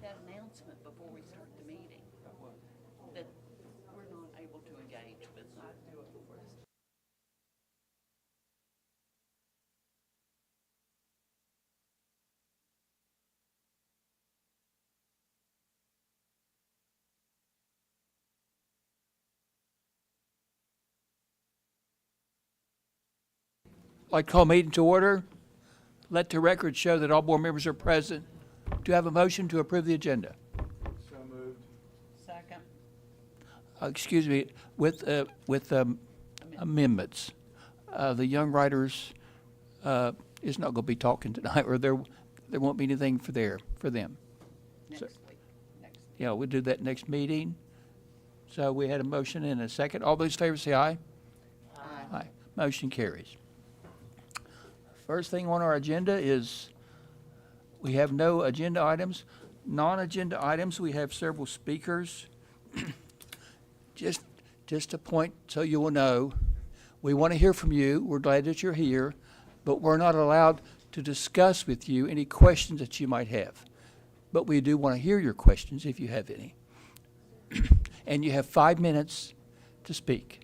that announcement before we start the meeting, that we're not able to engage with. I'd like to call meeting to order. Let the record show that all board members are present. Do you have a motion to approve the agenda? So moved. Second. Excuse me, with amendments. The young writers is not going to be talking tonight, or there won't be anything for them. Next So- week. Next. Yeah, we'll do that next meeting. So we had a motion and a second. All those in favor say aye. Aye. Motion carries. First thing on our agenda is, we have no agenda items. Non-agenda items, we have several speakers. Just a point so you will know, we want to hear from you. We're glad that you're here, but we're not allowed to discuss with you any questions that you might have. But we do want to hear your questions if you have any. And you have 5 minutes to speak.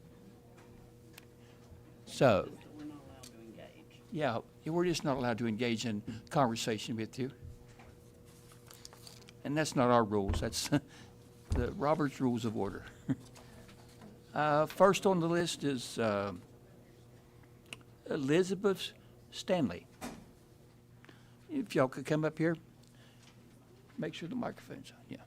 So, We're not allowed to engage. yeah, we're just not allowed to engage in conversation with you. And that's not our rules, that's the Robert's Rules of Order. First on the list is Elizabeth Stanley. If y'all could come up here, make sure the microphone's on, yeah.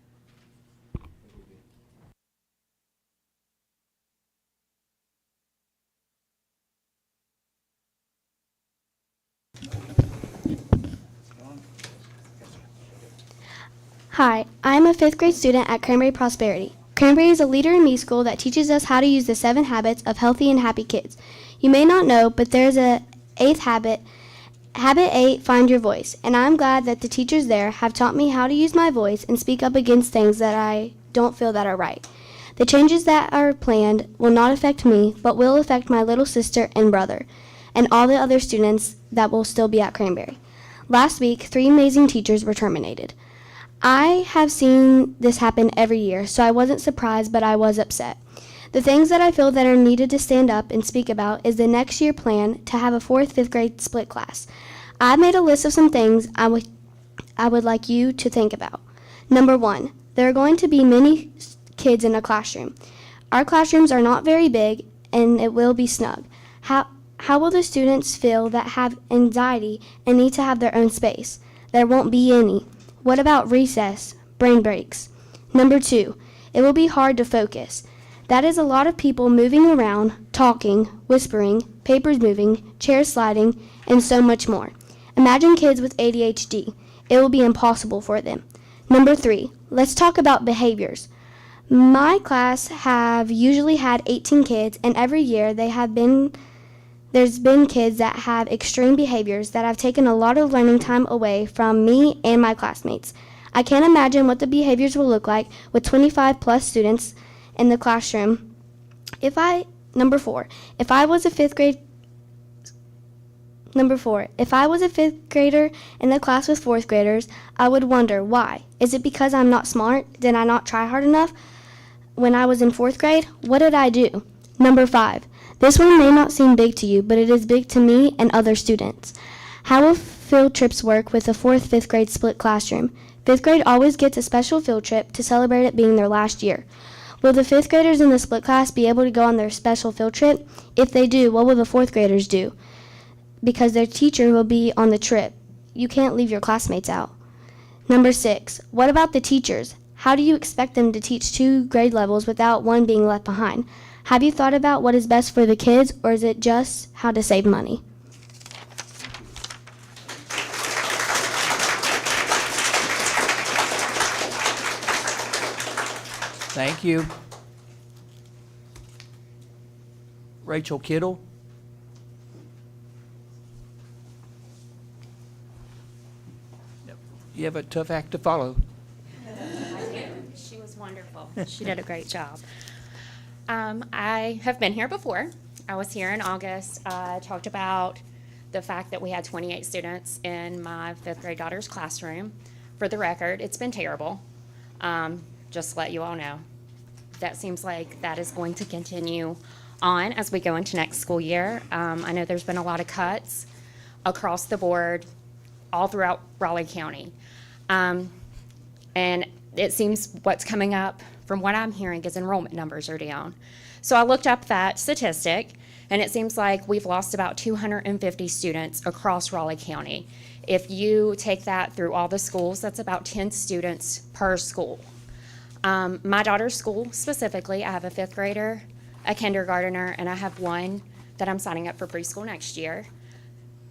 Hi, I'm a 5th grade student at Cranberry Prosperity. Cranberry is a leader in me school that teaches us how to use the 7 habits of healthy and happy kids. You may not know, but there's a 8th habit, Habit 8, find your voice. And I'm glad that the teachers there have taught me how to use my voice and speak up against things that I don't feel that are right. The changes that are planned will not affect me, but will affect my little sister and brother, and all the other students that will still be at Cranberry. Last week, 3 amazing teachers were terminated. I have seen this happen every year, so I wasn't surprised, but I was upset. The things that I feel that are needed to stand up and speak about is the next year plan to have a 4th, 5th grade split class. I've made a list of some things I would like you to think about. Number 1, there are going to be many kids in a classroom. Our classrooms are not very big, and it will be snug. How will the students feel that have anxiety and need to have their own space? There won't be any. What about recess, brain breaks? Number 2, it will be hard to focus. That is a lot of people moving around, talking, whispering, papers moving, chairs sliding, and so much more. Imagine kids with ADHD. It will be impossible for them. Number 3, let's talk about behaviors. My class have usually had 18 kids, and every year there's been kids that have extreme behaviors that have taken a lot of learning time away from me and my classmates. I can't imagine what the behaviors will look like with 25 plus students in the classroom. Number 4, if I was a 5th grader in the class with 4th graders, I would wonder why. Is it because I'm not smart? Did I not try hard enough when I was in 4th grade? What did I do? Number 5, this one may not seem big to you, but it is big to me and other students. How will field trips work with a 4th, 5th grade split classroom? 5th grade always gets a special field trip to celebrate it being their last year. Will the 5th graders in the split class be able to go on their special field trip? If they do, what will the 4th graders do? Because their teacher will be on the trip. You can't leave your classmates out. Number 6, what about the teachers? How do you expect them to teach 2 grade levels without one being left behind? Have you thought about what is best for the kids, or is it just how to save money? Thank you. Rachel Kittle. You have a tough act to follow. She was wonderful. She did a great job. I have been here before. I was here in August. I talked about the fact that we had 28 students in my 5th grade daughter's classroom. for the record, it's been terrible. Just to let you all know. That seems like that is going to continue on as we go into next school year. I know there's been a lot of cuts across the board, all throughout Raleigh County. And it seems what's coming up, from what I'm hearing, is enrollment numbers are down. So I looked up that statistic, and it seems like we've lost about 250 students across Raleigh County. If you take that through all the schools, that's about 10 students per school. My daughter's school specifically, I have a 5th grader, a kindergartner, and I have one that I'm signing up for preschool next year.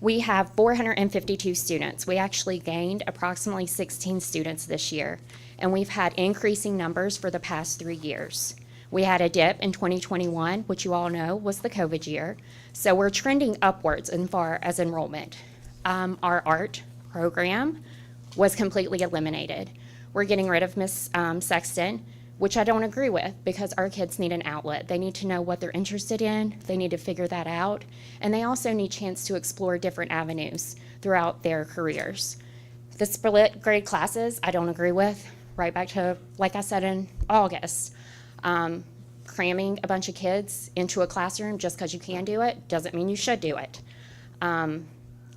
We have 452 students. We actually gained approximately 16 students this year, and we've had increasing numbers for the past 3 years. We had a dip in 2021, which you all know was the COVID year, so we're trending upwards as far as enrollment. Our art program was completely eliminated. We're getting rid of Miss Sexton, which I don't agree with, because our kids need an outlet. They need to know what they're interested in, they need to figure that out, and they also need a chance to explore different avenues throughout their careers. The split grade classes, I don't agree with. Right back to, like I said in August, cramming a bunch of kids into a classroom just because you can do it doesn't mean you should do it. And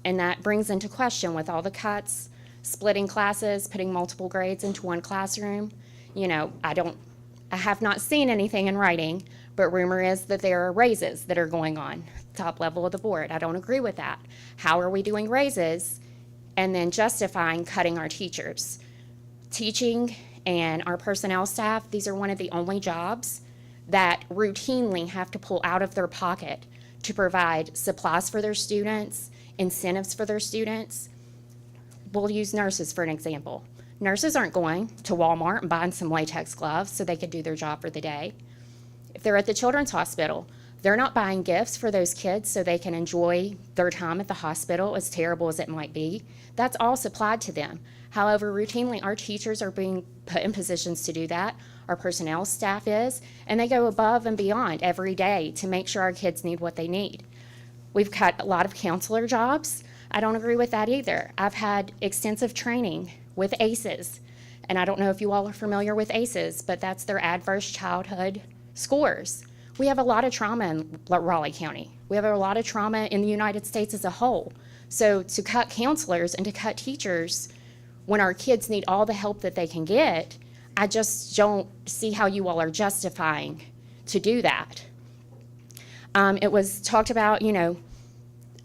that brings into question, with all the cuts, splitting classes, putting multiple grades into one classroom. You know, I have not seen anything in writing, but rumor is that there are raises that are going on, top level of the board. I don't agree with that. How are we doing raises and then justifying cutting our teachers? Teaching and our personnel staff, these are one of the only jobs that routinely have to pull out of their pocket to provide supplies for their students, incentives for their students. We'll use nurses for an example. Nurses aren't going to Walmart and buying some latex gloves so they could do their job for the day. If they're at the children's hospital, they're not buying gifts for those kids so they can enjoy their time at the hospital, as terrible as it might be. That's all supplied to them. However, routinely, our teachers are being put in positions to do that. Our personnel staff is, and they go above and beyond every day to make sure our kids need what they need. We've cut a lot of counselor jobs. I don't agree with that either. I've had extensive training with ACEs, and I don't know if you all are familiar with ACEs, but that's their adverse childhood scores. We have a lot of trauma in Raleigh County. We have a lot of trauma in the United States as a whole. So to cut counselors and to cut teachers when our kids need all the help that they can get, I just don't see how you all are justifying to do that. It was talked about, you know,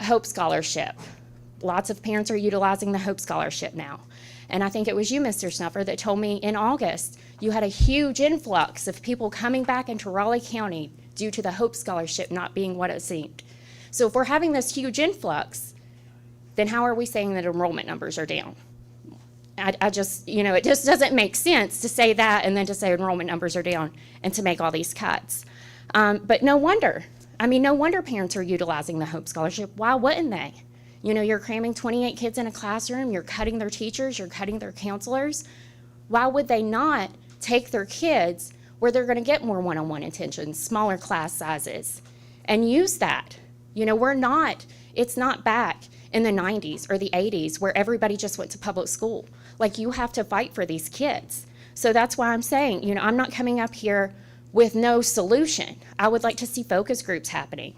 Hope Scholarship. Lots of parents are utilizing the Hope Scholarship now. And I think it was you, Mr. Snuffer, that told me in August you had a huge influx of people coming back into Raleigh County due to the Hope Scholarship not being what it seemed. So if we're having this huge influx, then how are we saying that enrollment numbers are down? I just, you know, it just doesn't make sense to say that and then to say enrollment numbers are down and to make all these cuts. But no wonder. I mean, no wonder parents are utilizing the Hope Scholarship. Why wouldn't they? You know, you're cramming 28 kids in a classroom, you're cutting their teachers, you're cutting their counselors. Why would they not take their kids where they're going to get more one-on-one attention, smaller class sizes, and use that? You know, it's not back in the 90s or the 80s where everybody just went to public school. Like, you have to fight for these kids. So that's why I'm saying, you know, I'm not coming up here with no solution. I would like to see focus groups happening,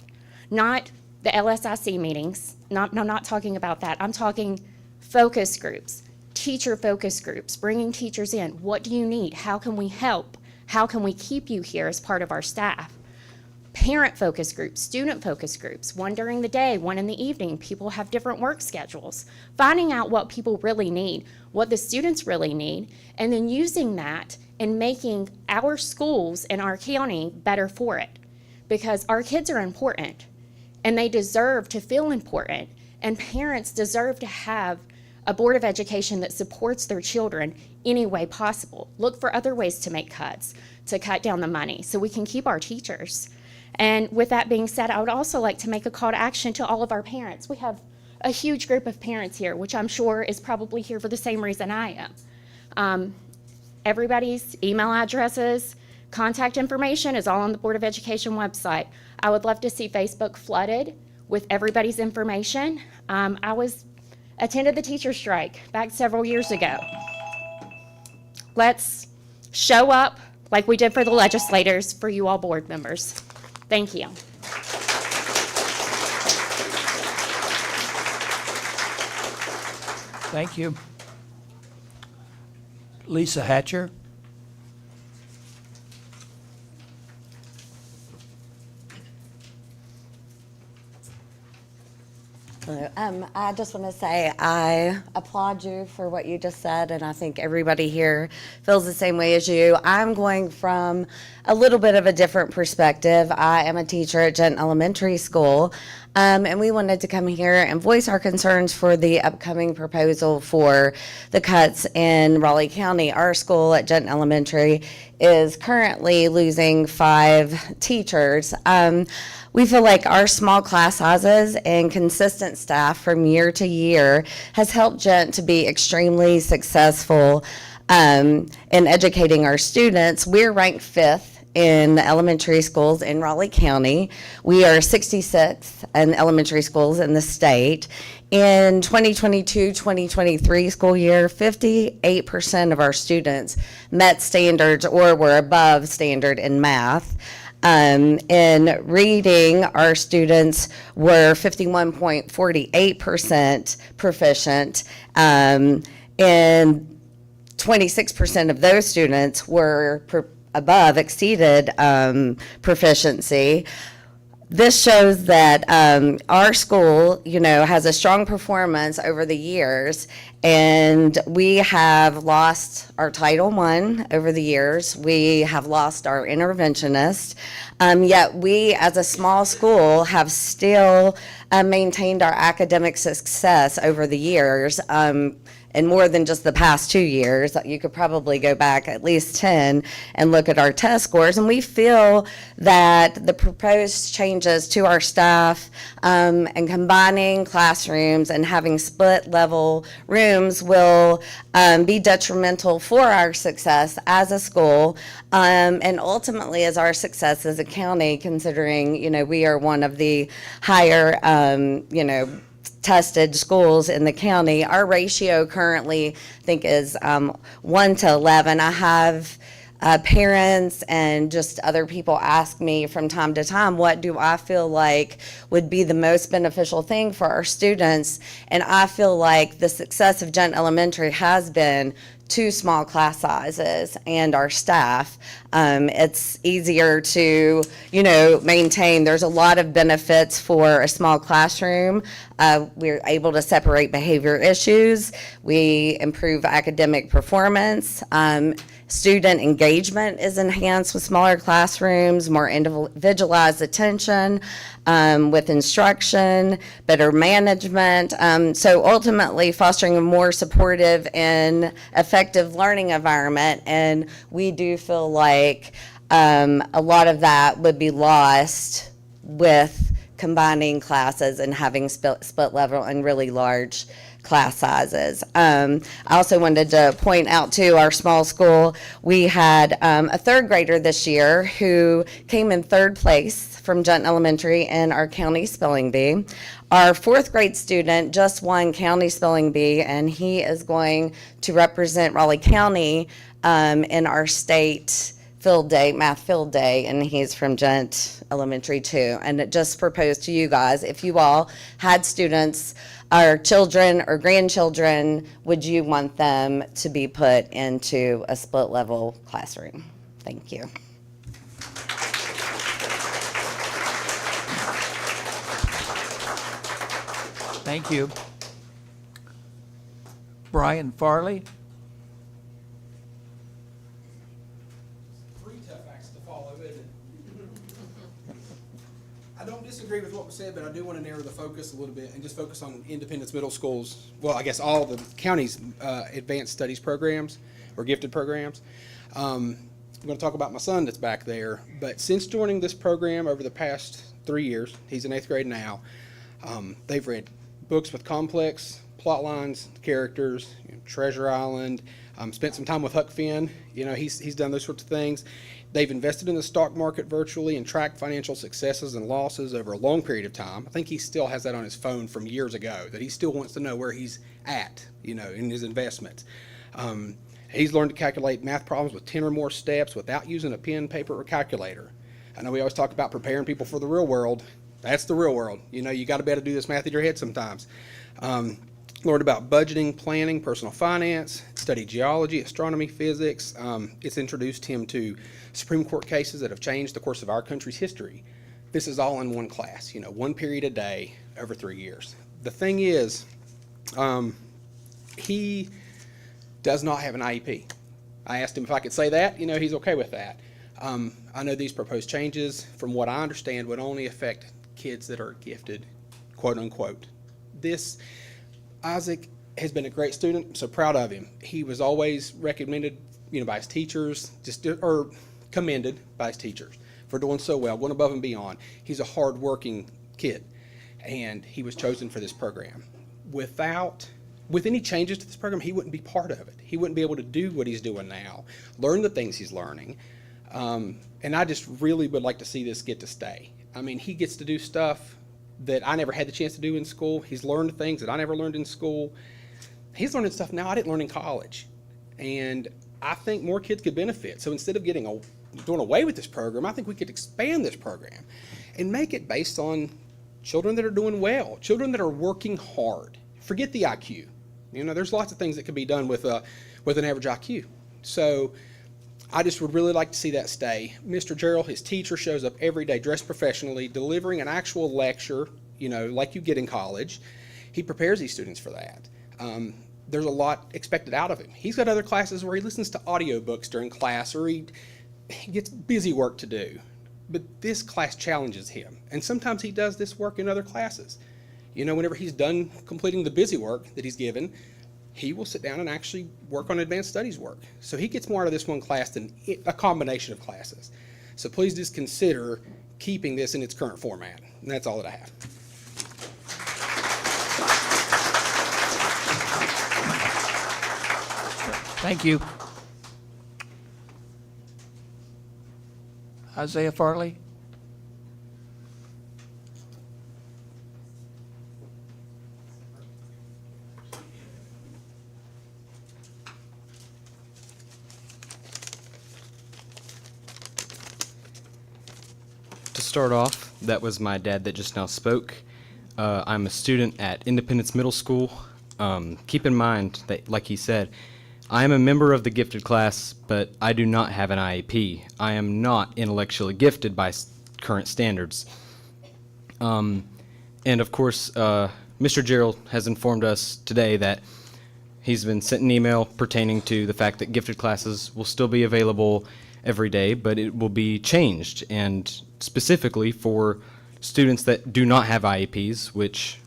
not the LSIC meetings. I'm not talking about that. I'm talking focus groups, teacher focus groups, bringing teachers in. What do you need? How can we help? How can we keep you here as part of our staff? Parent focus groups, student focus groups, one during the day, one in the evening. People have different work schedules. Finding out what people really need, what the students really need, and then using that and making our schools and our county better for it. Because our kids are important, and they deserve to feel important, and parents deserve to have a board of education that supports their children any way possible. Look for other ways to make cuts, to cut down the money so we can keep our teachers. And with that being said, I would also like to make a call to action to all of our parents. We have a huge group of parents here, which I'm sure is probably here for the same reason I am. Everybody's email addresses, contact information is all on the Board of Education website. I would love to see Facebook flooded with everybody's information. I attended the teacher strike back several years ago. let's show up like we did for the legislators, for you all board members. Thank you. Thank you. Lisa Hatcher. I just want to say I applaud you for what you just said, and I think everybody here feels the same way as you. I'm going from a little bit of a different perspective. I am a teacher at Gent Elementary School, and we wanted to come here and voice our concerns for the upcoming proposal for the cuts in Raleigh County. Our school at Gent Elementary is currently losing 5 teachers. We feel like our small class sizes and consistent staff from year to year has helped Gent to be extremely successful in educating our students. We're ranked 5th in the elementary schools in Raleigh County. We are 66th in elementary schools in the state. In 2022-2023 school year, 58% of our students met standards or were above standard in math. In reading, our students were 51.48% proficient, and 26% of those students were exceeded proficiency. This shows that our school, has a strong performance over the years, and we have lost our Title I over the years. We have lost our interventionist, yet we, as a small school, have still maintained our academic success over the years. And more than just the past 2 years, you could probably go back at least 10 and look at our test scores. And we feel that the proposed changes to our staff and combining classrooms and having split level rooms will be detrimental for our success as a school, and ultimately as our success as a county, considering, we are one of the higher, tested schools in the county. Our ratio currently, I think, is 1 to 11. I have parents and just other people ask me from time to time, what do I feel like would be the most beneficial thing for our students? And I feel like the success of Gent Elementary has been 2 small class sizes and our staff. It's easier to, maintain. There's a lot of benefits for a small classroom. We're able to separate behavior issues. We improve academic performance. Student engagement is enhanced with smaller classrooms, more individualized attention with instruction, better management. So ultimately fostering a more supportive and effective learning environment. And we do feel like a lot of that would be lost with combining classes and having split level and really large class sizes. I also wanted to point out too, our small school, we had a 3rd grader this year who came in 3rd place from Gent Elementary in our county spelling bee. Our 4th grade student just won county spelling bee, and he is going to represent Raleigh County in our state field day, math field day, and he's from Gent Elementary too. And it just proposed to you guys, if you all had students or children or grandchildren, would you want them to be put into a split level classroom? Thank you. Thank you. Brian Farley. 3 tough acts to follow, isn't it? I don't disagree with what was said, but I do want to narrow the focus a little bit and just focus on Independence Middle School's, well, I guess all the county's advanced studies programs or gifted programs. I'm going to talk about my son that's back there, but since joining this program over the past 3 years, he's in 8th grade now, they've read books with complex plot lines, characters, Treasure Island, spent some time with Huck Finn. He's done those sorts of things. They've invested in the stock market virtually and tracked financial successes and losses over a long period of time. I think he still has that on his phone from years ago, that he still wants to know where he's at, in his investments. He's learned to calculate math problems with 10 or more steps without using a pen, paper, or calculator. I know we always talk about preparing people for the real world. That's the real world. You know, you got to be able to do this math in your head sometimes. Learned about budgeting, planning, personal finance, studied geology, astronomy, physics. It's introduced him to Supreme Court cases that have changed the course of our country's history. This is all in one class, you know, one period a day over 3 years. The thing is, he does not have an IEP. I asked him if I could say that. You know, he's okay with that. I know these proposed changes, from what I understand, would only affect kids that are gifted, quote unquote. Isaac has been a great student. I'm so proud of him. He was always recommended, you know, by his teachers, or commended by his teachers for doing so well, going above and beyond. He's a hard-working kid, and he was chosen for this program. With any changes to this program, he wouldn't be part of it. He wouldn't be able to do what he's doing now, learn the things he's learning, and I just really would like to see this get to stay. I mean, he gets to do stuff that I never had the chance to do in school. He's learned things that I never learned in school. He's learning stuff now I didn't learn in college. And I think more kids could benefit. So instead of doing away with this program, I think we could expand this program and make it based on children that are doing well, children that are working hard. Forget the IQ. You know, there's lots of things that can be done with an average IQ. So I just would really like to see that stay. Mr. Gerald, his teacher, shows up every day dressed professionally, delivering an actual lecture, you know, like you get in college. He prepares these students for that. There's a lot expected out of him. He's got other classes where he listens to audiobooks during class, or he gets busy work to do. But this class challenges him. And sometimes he does this work in other classes. You know, whenever he's done completing the busy work that he's given, he will sit down and actually work on advanced studies work. So he gets more out of this one class than a combination of classes. So please just consider keeping this in its current format. And that's all that I have. Thank you. Isaiah Farley? To start off, that was my dad that just now spoke. I'm a student at Independence Middle School. Keep in mind that, like he said, I am a member of the gifted class, but I do not have an IEP. I am not intellectually gifted by current standards. And of course, Mr. Gerald has informed us today that he's been sent an email pertaining to the fact that gifted classes will still be available every day, but it will be changed, and specifically for students that do not have IEPs, which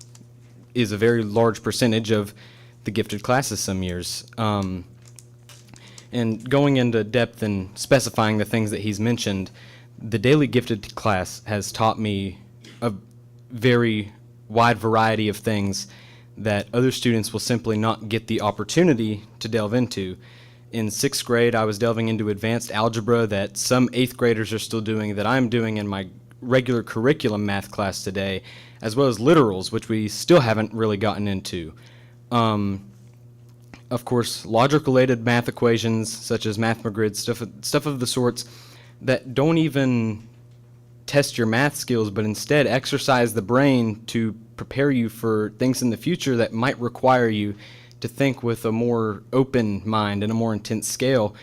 is a very large percentage of the gifted classes some years. And going into depth and specifying the things that he's mentioned, the daily gifted class has taught me a very wide variety of things that other students will simply not get the opportunity to delve into. In 6th grade, I was delving into advanced algebra that some 8th graders are still doing, that I'm doing in my regular curriculum math class today, as well as literals, which we still haven't really gotten into. Of course, logic-related math equations, such as MathMagrid, stuff of the sorts that don't even test your math skills, but instead exercise the brain to prepare you for things in the future that might require you to think with a more open mind and a more intense scale.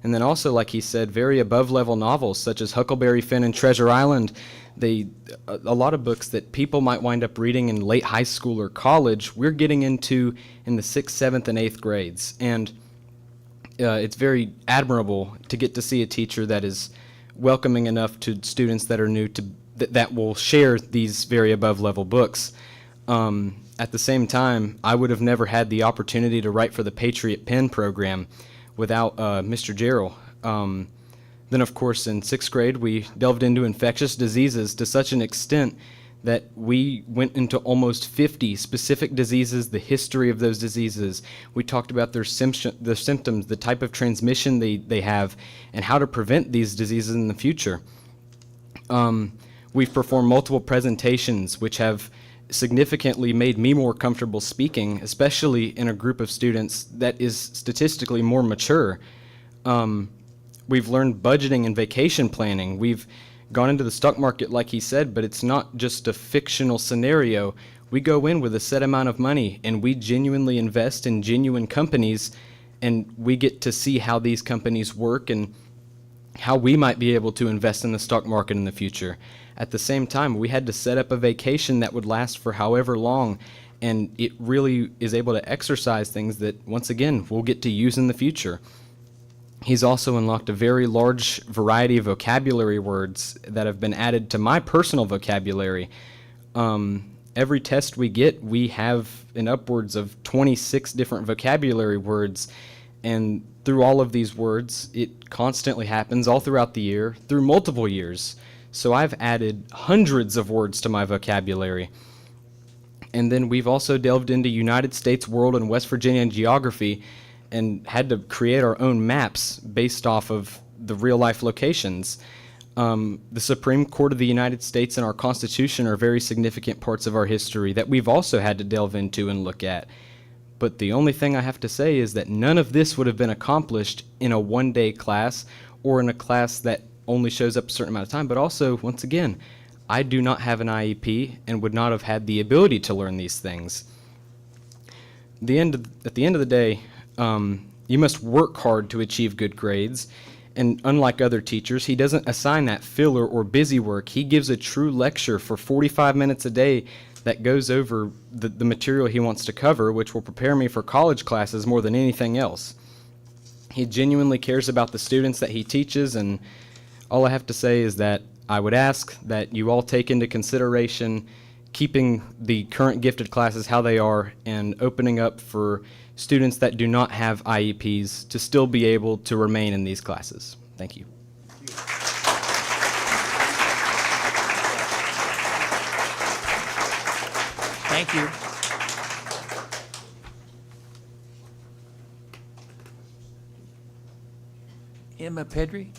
And then also, like he said, very above-level novels such as Huckleberry Finn and Treasure Island. A lot of books that people might wind up reading in late high school or college, we're getting into in the 6th, 7th, and 8th grades. And it's very admirable to get to see a teacher that is welcoming enough to students that are new to that will share these very above-level books. At the same time, I would have never had the opportunity to write for the Patriot Pen program without Mr. Gerald. Then, of course, in 6th grade, we delved into infectious diseases to such an extent that we went into almost 50 specific diseases, the history of those diseases. We talked about their symptoms, the type of transmission they have, and how to prevent these diseases in the future. We've performed multiple presentations which have significantly made me more comfortable speaking, especially in a group of students that is statistically more mature. We've learned budgeting and vacation planning. We've gone into the stock market, like he said, but it's not just a fictional scenario. We go in with a set amount of money and we genuinely invest in genuine companies, and we get to see how these companies work and how we might be able to invest in the stock market in the future. At the same time, we had to set up a vacation that would last for however long, and it really is able to exercise things that, once again, we'll get to use in the future. He's also unlocked a very large variety of vocabulary words that have been added to my personal vocabulary. Every test we get, we have an upwards of 26 different vocabulary words, and through all of these words, it constantly happens all throughout the year, through multiple years. So I've added hundreds of words to my vocabulary. And then we've also delved into United States, world, and West Virginia geography, and had to create our own maps based off of the real-life locations. The Supreme Court of the United States and our Constitution are very significant parts of our history that we've also had to delve into and look at. But the only thing I have to say is that none of this would have been accomplished in a one-day class or in a class that only shows up a certain amount of time. But also, once again, I do not have an IEP and would not have had the ability to learn these things. At the end of the day, you must work hard to achieve good grades. And unlike other teachers, he doesn't assign that filler or busy work. He gives a true lecture for 45 minutes a day that goes over the material he wants to cover, which will prepare me for college classes more than anything else. He genuinely cares about the students that he teaches, and all I have to say is that I would ask that you all take into consideration keeping the current gifted classes how they are and opening up for students that do not have IEPs to still be able to remain in these classes. Thank you. Thank you. Emma Pedri?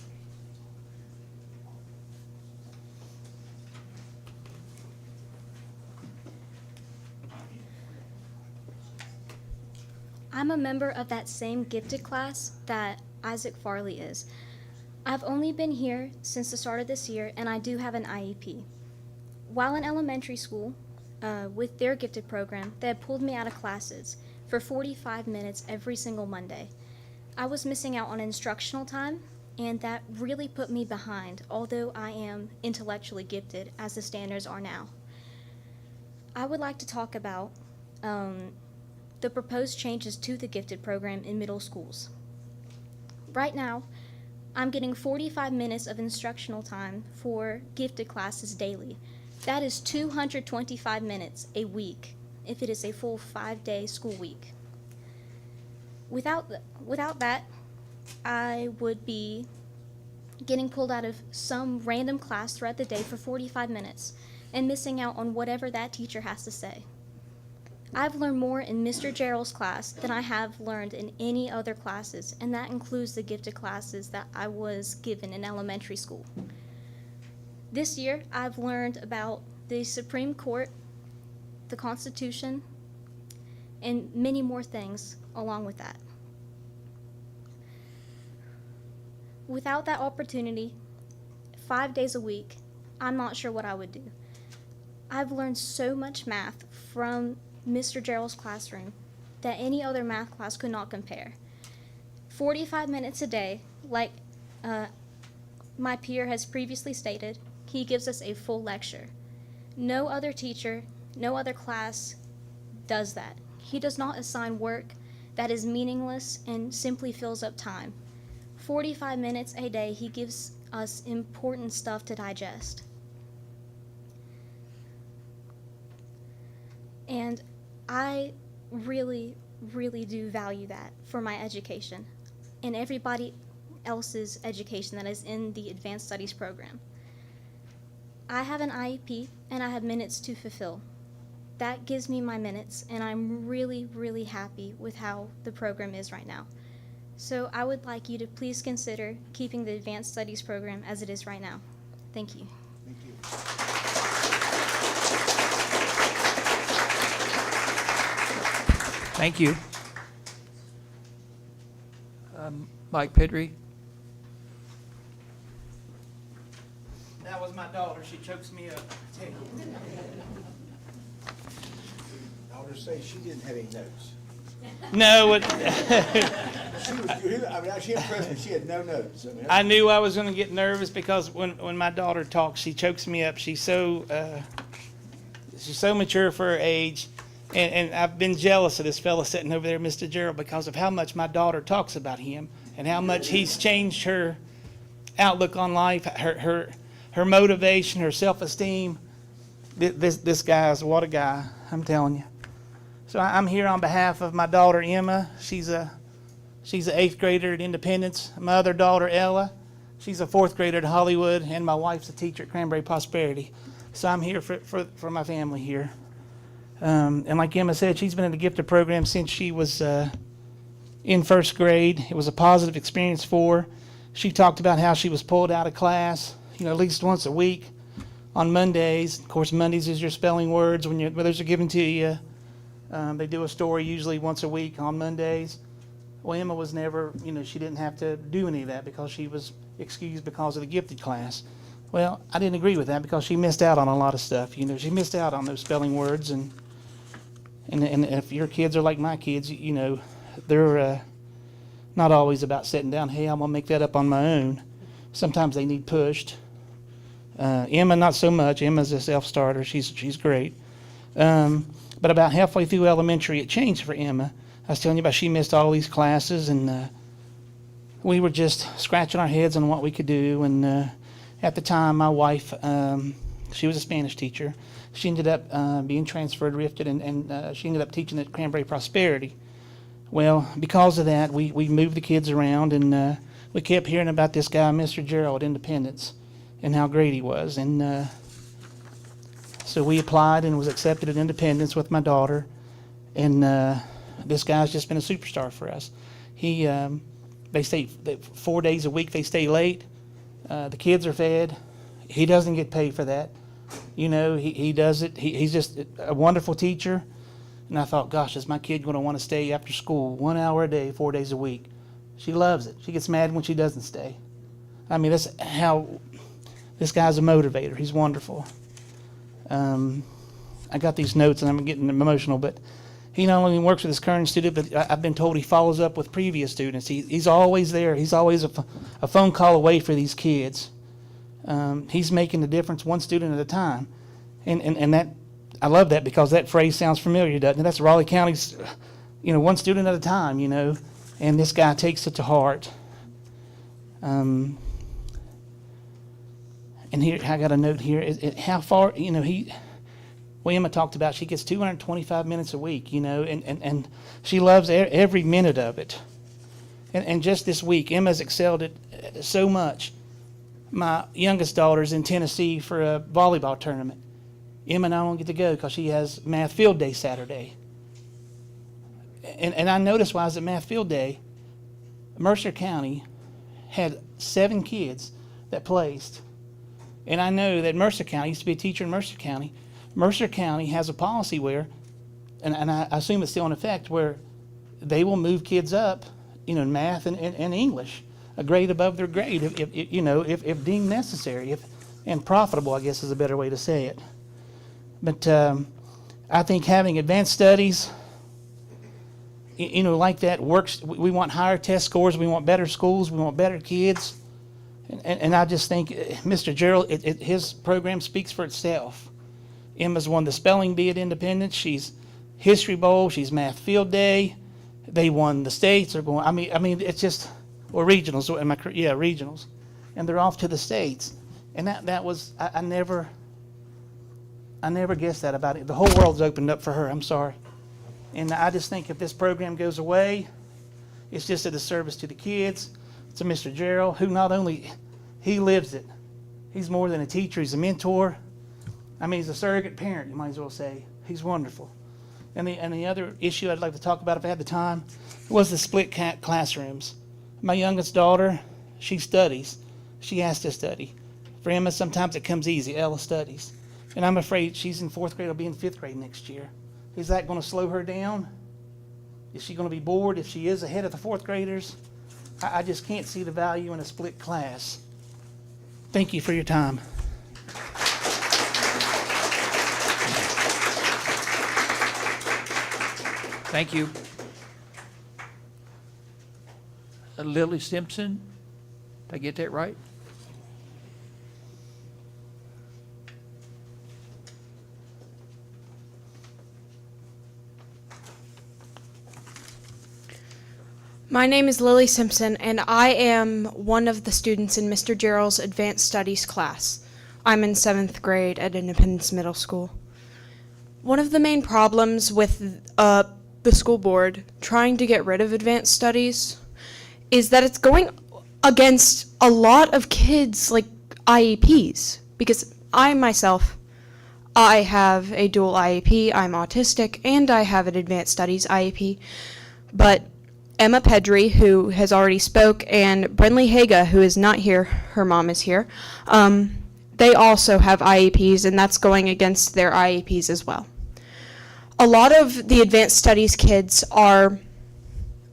I'm a member of that same gifted class that Isaac Farley is. I've only been here since the start of this year, and I do have an IEP. While in elementary school, with their gifted program, they had pulled me out of classes for 45 minutes every single Monday. I was missing out on instructional time, and that really put me behind, although I am intellectually gifted as the standards are now. I would like to talk about the proposed changes to the gifted program in middle schools. Right now, I'm getting 45 minutes of instructional time for gifted classes daily. That is 225 minutes a week if it is a full 5-day school week. Without that, I would be getting pulled out of some random class throughout the day for 45 minutes and missing out on whatever that teacher has to say. I've learned more in Mr. Gerald's class than I have learned in any other classes, and that includes the gifted classes that I was given in elementary school. This year, I've learned about the Supreme Court, the Constitution, and many more things along with that. Without that opportunity, 5 days a week, I'm not sure what I would do. I've learned so much math from Mr. Gerald's classroom that any other math class could not compare. 45 minutes a day, like my peer has previously stated, he gives us a full lecture. No other teacher, no other class does that. He does not assign work that is meaningless and simply fills up time. 45 minutes a day, he gives us important stuff to digest. And I really, really do value that for my education and everybody else's education that is in the Advanced Studies program. I have an IEP and I have minutes to fulfill. That gives me my minutes, and I'm really, really happy with how the program is right now. So I would like you to please consider keeping the Advanced Studies program as it is right now. Thank you. Thank you. Thank you. Mike Pedry? That was my daughter. She chokes me up. I'll just say she didn't have any notes. No, She was, I mean, she impressed me. She had no notes. I mean, I knew I was going to get nervous because when my daughter talks, she chokes me up. She's so mature for her age. And I've been jealous of this fella sitting over there, Mr. Gerald, because of how much my daughter talks about him and how much he's changed her outlook on life, her motivation, her self-esteem. This guy's what a guy, I'm telling you. So I'm here on behalf of my daughter Emma. She's an 8th grader at Independence. My other daughter Ella, she's a 4th grader at Hollywood, and my wife's a teacher at Cranberry Prosperity. So I'm here for my family here. And like Emma said, she's been in the gifted program since she was in 1st grade. It was a positive experience for her. She talked about how she was pulled out of class, at least once a week on Mondays. Of course, Mondays is your spelling words when those are given to you. They do a story usually once a week on Mondays. Well, Emma was never, she didn't have to do any of that because she was excused because of the gifted class. Well, I didn't agree with that because she missed out on a lot of stuff. She missed out on those spelling words, and if your kids are like my kids, they're not always about sitting down, hey, I'm going to make that up on my own. Sometimes they need pushed. Emma, not so much. Emma's a self-starter. She's great. But about halfway through elementary, it changed for Emma. I was telling you about she missed all these classes, and we were just scratching our heads on what we could do. And at the time, my wife, she was a Spanish teacher. She ended up being transferred, rifted, and she ended up teaching at Cranberry Prosperity. Well, because of that, we moved the kids around, and we kept hearing about this guy, Mr. Gerald, at Independence, and how great he was. And so we applied and was accepted at Independence with my daughter. And this guy's just been a superstar for us. They stay 4 days a week. They stay late. The kids are fed. He doesn't get paid for that. He does it. He's just a wonderful teacher. And I thought, gosh, is my kid going to want to stay after school 1 hour a day, 4 days a week? She loves it. She gets mad when she doesn't stay. I mean, that's how this guy's a motivator. He's wonderful. I got these notes and I'm getting emotional, but he not only works with his current student, but I've been told he follows up with previous students. He's always there. He's always a phone call away for these kids. He's making the difference one student at a time. And that, I love that because that phrase sounds familiar, doesn't it? That's Raleigh County's, one student at a time, and this guy takes it to heart. And here, I got a note here. How far, Emma talked about she gets 225 minutes a week, and she loves every minute of it. And just this week, Emma's excelled at so much. My youngest daughter's in Tennessee for a volleyball tournament. Emma and I don't get to go because she has math field day Saturday. And I noticed while I was at math field day, Mercer County had 7 kids that placed. And I know that Mercer County, I used to be a teacher in Mercer County. Mercer County has a policy where, and I assume it's still in effect, where they will move kids up, in math and English, a grade above their grade, if deemed necessary, and profitable, I guess is a better way to say it. But I think having advanced studies, like that works. We want higher test scores. We want better schools. We want better kids. And I just think Mr. Gerald, his program speaks for itself. Emma's won the spelling bee at Independence. She's History Bowl. She's Math Field Day. They won the states. They're going. I mean, it's just or regionals. Regionals, and they're off to the states. And that was I never guessed that about it. The whole world's opened up for her. I'm sorry. And I just think if this program goes away, it's just a disservice to the kids, to Mr. Gerald, who not only, he lives it. He's more than a teacher. He's a mentor. I mean, he's a surrogate parent, you might as well say. He's wonderful. And the other issue I'd like to talk about if I had the time was the split classrooms. My youngest daughter, she studies. She has to study. For Emma, sometimes it comes easy. Ella studies. And I'm afraid she's in 4th grade. I'll be in 5th grade next year. Is that going to slow her down? Is she going to be bored if she is ahead of the fourth graders? I just can't see the value in a split class. Thank you for your time. Thank you. Lily Simpson, did I get that right? My name is Lily Simpson, and I am one of the students in Mr. Gerald's Advanced Studies class. I'm in 7th grade at Independence Middle School. One of the main problems with the school board trying to get rid of Advanced Studies is that it's going against a lot of kids' like IEPs. Because I myself, I have a dual IEP, I'm autistic, and I have an Advanced Studies IEP. But Emma Pedri, who has already spoke, and Brenley Haga, who is not here, her mom is here, they also have IEPs, and that's going against their IEPs as well. A lot of the Advanced Studies kids are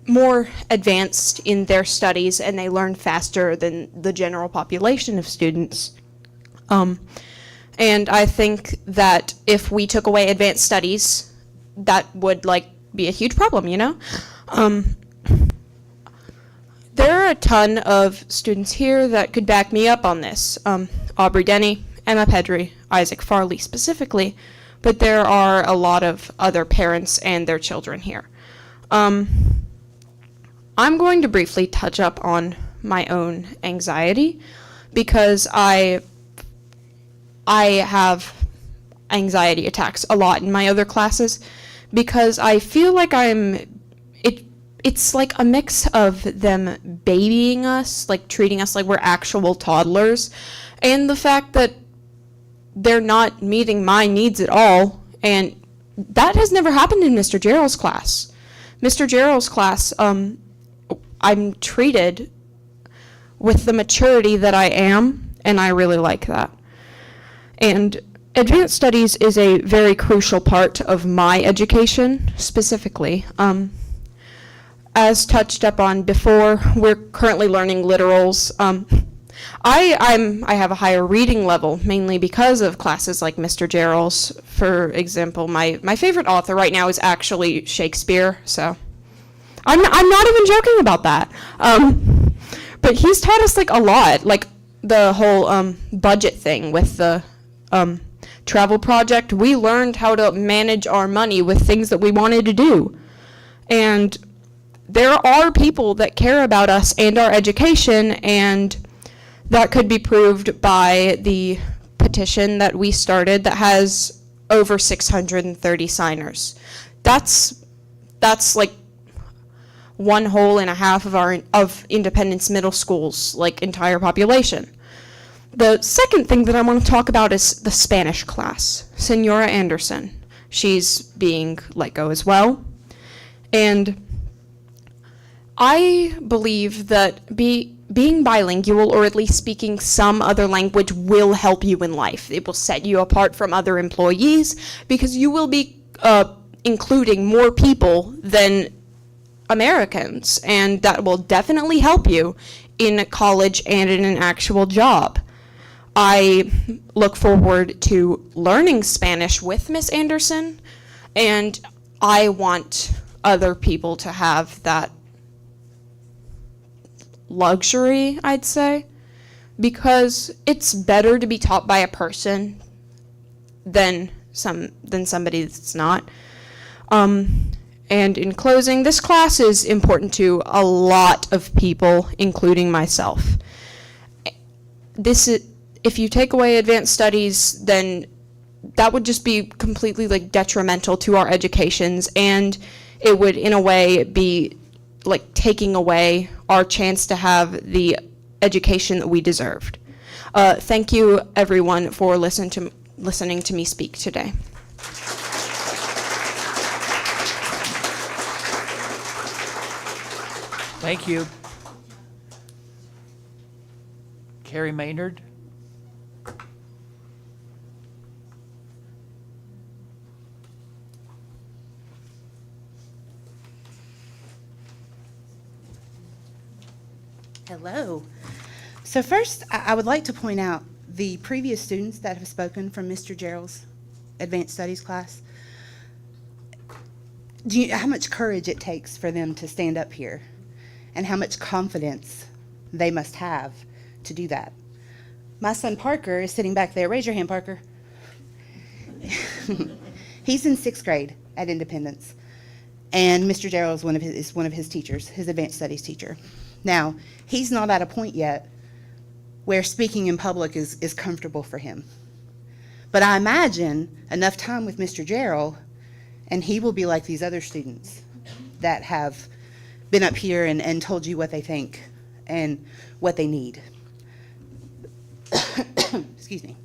more advanced in their studies, and they learn faster than the general population of students. And I think that if we took away Advanced Studies, that would be a huge problem, you know? There are a ton of students here that could back me up on this. Aubrey Denny, Emma Pedri, Isaac Farley specifically, but there are a lot of other parents and their children here. I'm going to briefly touch up on my own anxiety because I have anxiety attacks a lot in my other classes because I feel like it's like a mix of them babying us, like treating us like we're actual toddlers, and the fact that they're not meeting my needs at all, and that has never happened in Mr. Gerald's class. Mr. Gerald's class, I'm treated with the maturity that I am, and I really like that. And Advanced Studies is a very crucial part of my education, specifically. As touched up on before, we're currently learning literals. I have a higher reading level, mainly because of classes like Mr. Gerald's. For example, my favorite author right now is actually Shakespeare, so I'm not even joking about that. But he's taught us a lot, like the whole budget thing with the travel project. We learned how to manage our money with things that we wanted to do. And there are people that care about us and our education, and that could be proved by the petition that we started that has over 630 signers. That's like 1.5 of Independence Middle School's entire population. The second thing that I want to talk about is the Spanish class. Senora Anderson, she's being let go as well, and I believe that being bilingual, or at least speaking some other language, will help you in life. It will set you apart from other employees because you will be including more people than Americans, and that will definitely help you in college and in an actual job. I look forward to learning Spanish with Miss Anderson, and I want other people to have that luxury, I'd say, because it's better to be taught by a person than somebody that's not. And in closing, this class is important to a lot of people, including myself. If you take away Advanced Studies, then that would just be completely detrimental to our educations, and it would in a way be taking away our chance to have the education that we deserved. Thank you, everyone, for listening to me speak today. Thank you. Carrie Maynard. Hello. So first, I would like to point out the previous students that have spoken from Mr. Gerald's Advanced Studies class. Do you know how much courage it takes for them to stand up here and how much confidence they must have to do that? My son Parker is sitting back there. Raise your hand, Parker. He's in 6th grade at Independence, and Mr. Gerald is one of his teachers, his Advanced Studies teacher. Now, he's not at a point yet where speaking in public is comfortable for him. But I imagine enough time with Mr. Gerald, and he will be like these other students that have been up here and told you what they think and what they need. Excuse me.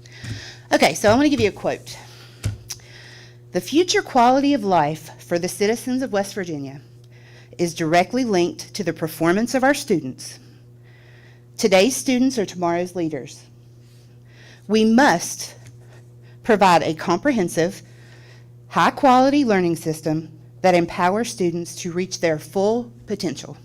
Okay, so I want to give you a quote. The future quality of life for the citizens of West Virginia is directly linked to the performance of our students. Today's students are tomorrow's leaders. We must provide a comprehensive, high-quality learning system that empowers students to reach their full potential,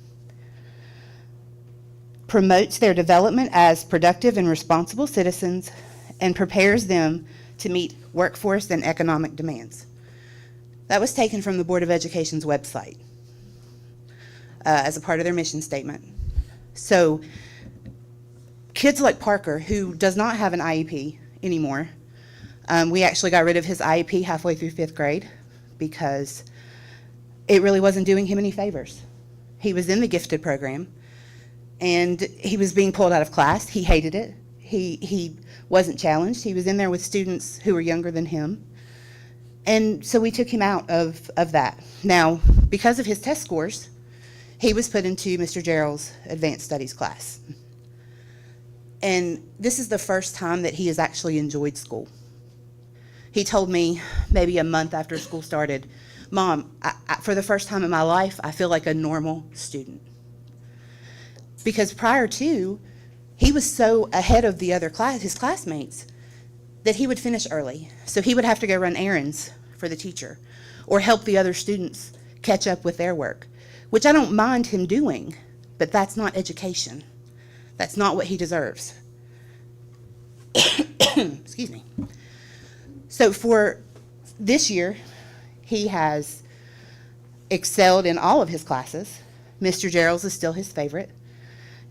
promotes their development as productive and responsible citizens, and prepares them to meet workforce and economic demands. That was taken from the Board of Education's website as a part of their mission statement. So kids like Parker, who does not have an IEP anymore, we actually got rid of his IEP halfway through 5th grade because it really wasn't doing him any favors. He was in the gifted program, and he was being pulled out of class. He hated it. He wasn't challenged. He was in there with students who were younger than him. And so we took him out of that. Now, because of his test scores, he was put into Mr. Gerald's Advanced Studies class. And this is the first time that he has actually enjoyed school. He told me maybe a month after school started, Mom, for the first time in my life, I feel like a normal student. Because prior to, he was so ahead of the other his classmates, that he would finish early. So he would have to go run errands for the teacher or help the other students catch up with their work, which I don't mind him doing, but that's not education. That's not what he deserves. Excuse me. So for this year, he has excelled in all of his classes. Mr. Gerald's is still his favorite.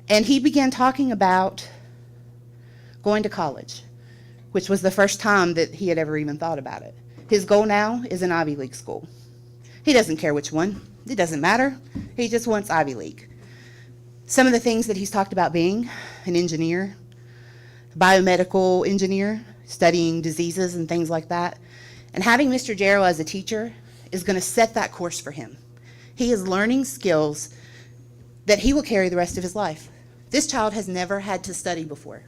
And he began talking about going to college, which was the first time that he had ever even thought about it. His goal now is an Ivy League school. He doesn't care which one. It doesn't matter. He just wants Ivy League. Some of the things that he's talked about being an engineer, biomedical engineer, studying diseases and things like that. And having Mr. Gerald as a teacher is going to set that course for him. He is learning skills that he will carry the rest of his life. This child has never had to study before.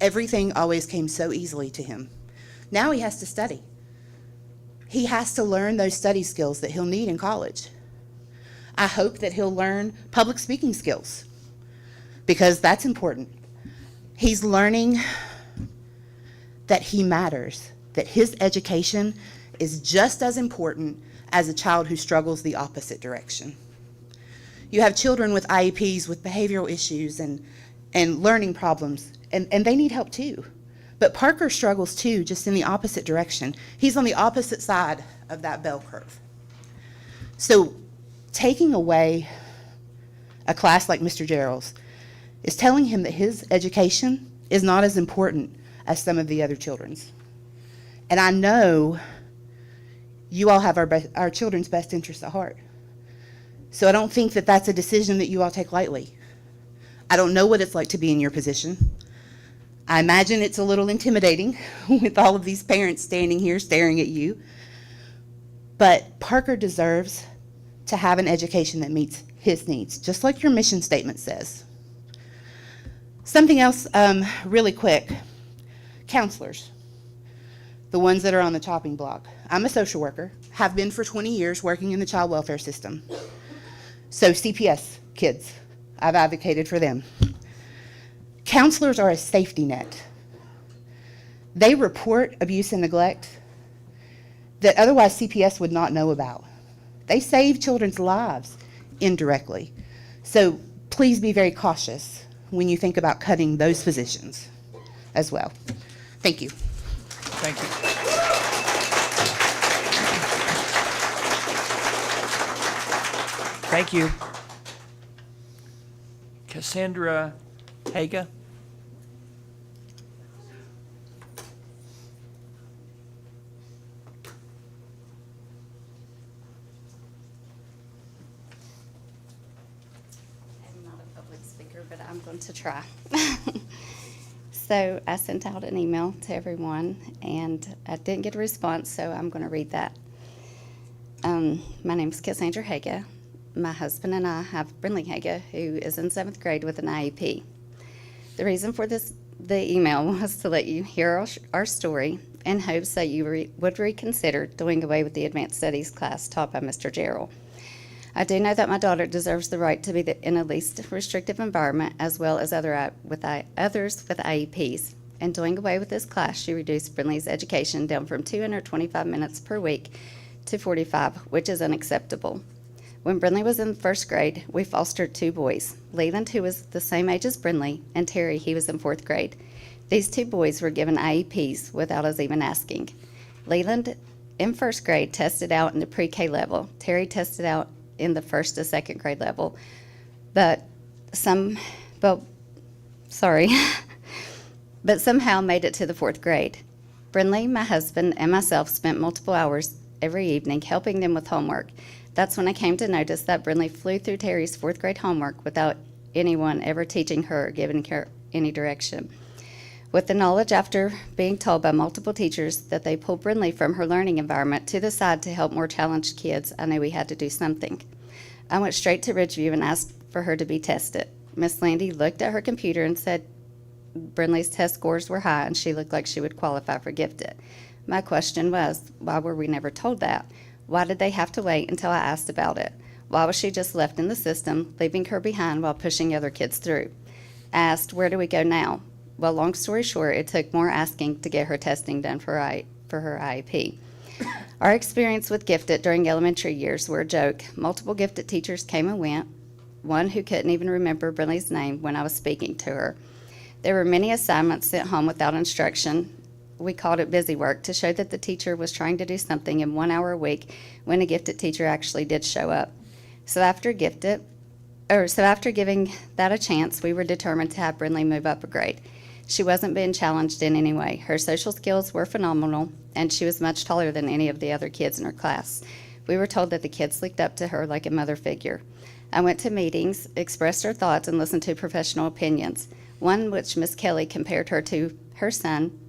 Everything always came so easily to him. Now he has to study. He has to learn those study skills that he'll need in college. I hope that he'll learn public speaking skills because that's important. He's learning that he matters, that his education is just as important as a child who struggles the opposite direction. You have children with IEPs with behavioral issues and learning problems, and they need help too. But Parker struggles too, just in the opposite direction. He's on the opposite side of that bell curve. So taking away a class like Mr. Gerald's is telling him that his education is not as important as some of the other children's. And I know you all have our children's best interests at heart. So I don't think that that's a decision that you all take lightly. I don't know what it's like to be in your position. I imagine it's a little intimidating with all of these parents standing here staring at you. But Parker deserves to have an education that meets his needs, just like your mission statement says. Something else really quick. Counselors, the ones that are on the chopping block. I'm a social worker, have been for 20 years working in the child welfare system. So CPS kids, I've advocated for them. Counselors are a safety net. They report abuse and neglect that otherwise CPS would not know about. They save children's lives indirectly. So please be very cautious when you think about cutting those positions as well. Thank you. Thank you. Thank you. Cassandra Haga. I'm not a public speaker, but I'm going to try. So I sent out an email to everyone, and I didn't get a response, so I'm going to read that. My name is Cassandra Haga. My husband and I have Brinley Haga, who is in 7th grade with an IEP. The reason for the email was to let you hear our story in hopes that you would reconsider doing away with the advanced studies class taught by Mr. Gerald. I do know that my daughter deserves the right to be in a least restrictive environment, as well as others with IEPs. In doing away with this class, she reduced Brinley's education down from 225 minutes per week to 45, which is unacceptable. When Brinley was in 1st grade, we fostered 2 boys, Leland, who was the same age as Brinley, and Terry, he was in 4th grade. These 2 boys were given IEPs without us even asking. Leland, in 1st grade, tested out in the pre-K level. Terry tested out in the 1st to 2nd grade level, but somehow made it to the 4th grade. Brinley, my husband, and myself spent multiple hours every evening helping them with homework. That's when I came to notice that Brinley flew through Terry's 4th grade homework without anyone ever teaching her or giving her any direction. With the knowledge after being told by multiple teachers that they pulled Brinley from her learning environment to the side to help more challenged kids, I knew we had to do something. I went straight to Ridgeview and asked for her to be tested. Miss Landy looked at her computer and said Brinley's test scores were high and she looked like she would qualify for gifted. My question was, why were we never told that? Why did they have to wait until I asked about it? Why was she just left in the system, leaving her behind while pushing other kids through? I asked, where do we go now? Well, long story short, it took more asking to get her testing done for her IEP. Our experience with gifted during elementary years were a joke. Multiple gifted teachers came and went, one who couldn't even remember Brinley's name when I was speaking to her. There were many assignments sent home without instruction. We called it busy work to show that the teacher was trying to do something in 1 hour a week when a gifted teacher actually did show up. So after giving that a chance, we were determined to have Brinley move up a grade. She wasn't being challenged in any way. Her social skills were phenomenal, and she was much taller than any of the other kids in her class. We were told that the kids looked up to her like a mother figure. I went to meetings, expressed her thoughts, and listened to professional opinions, one which Miss Kelly compared her to her son,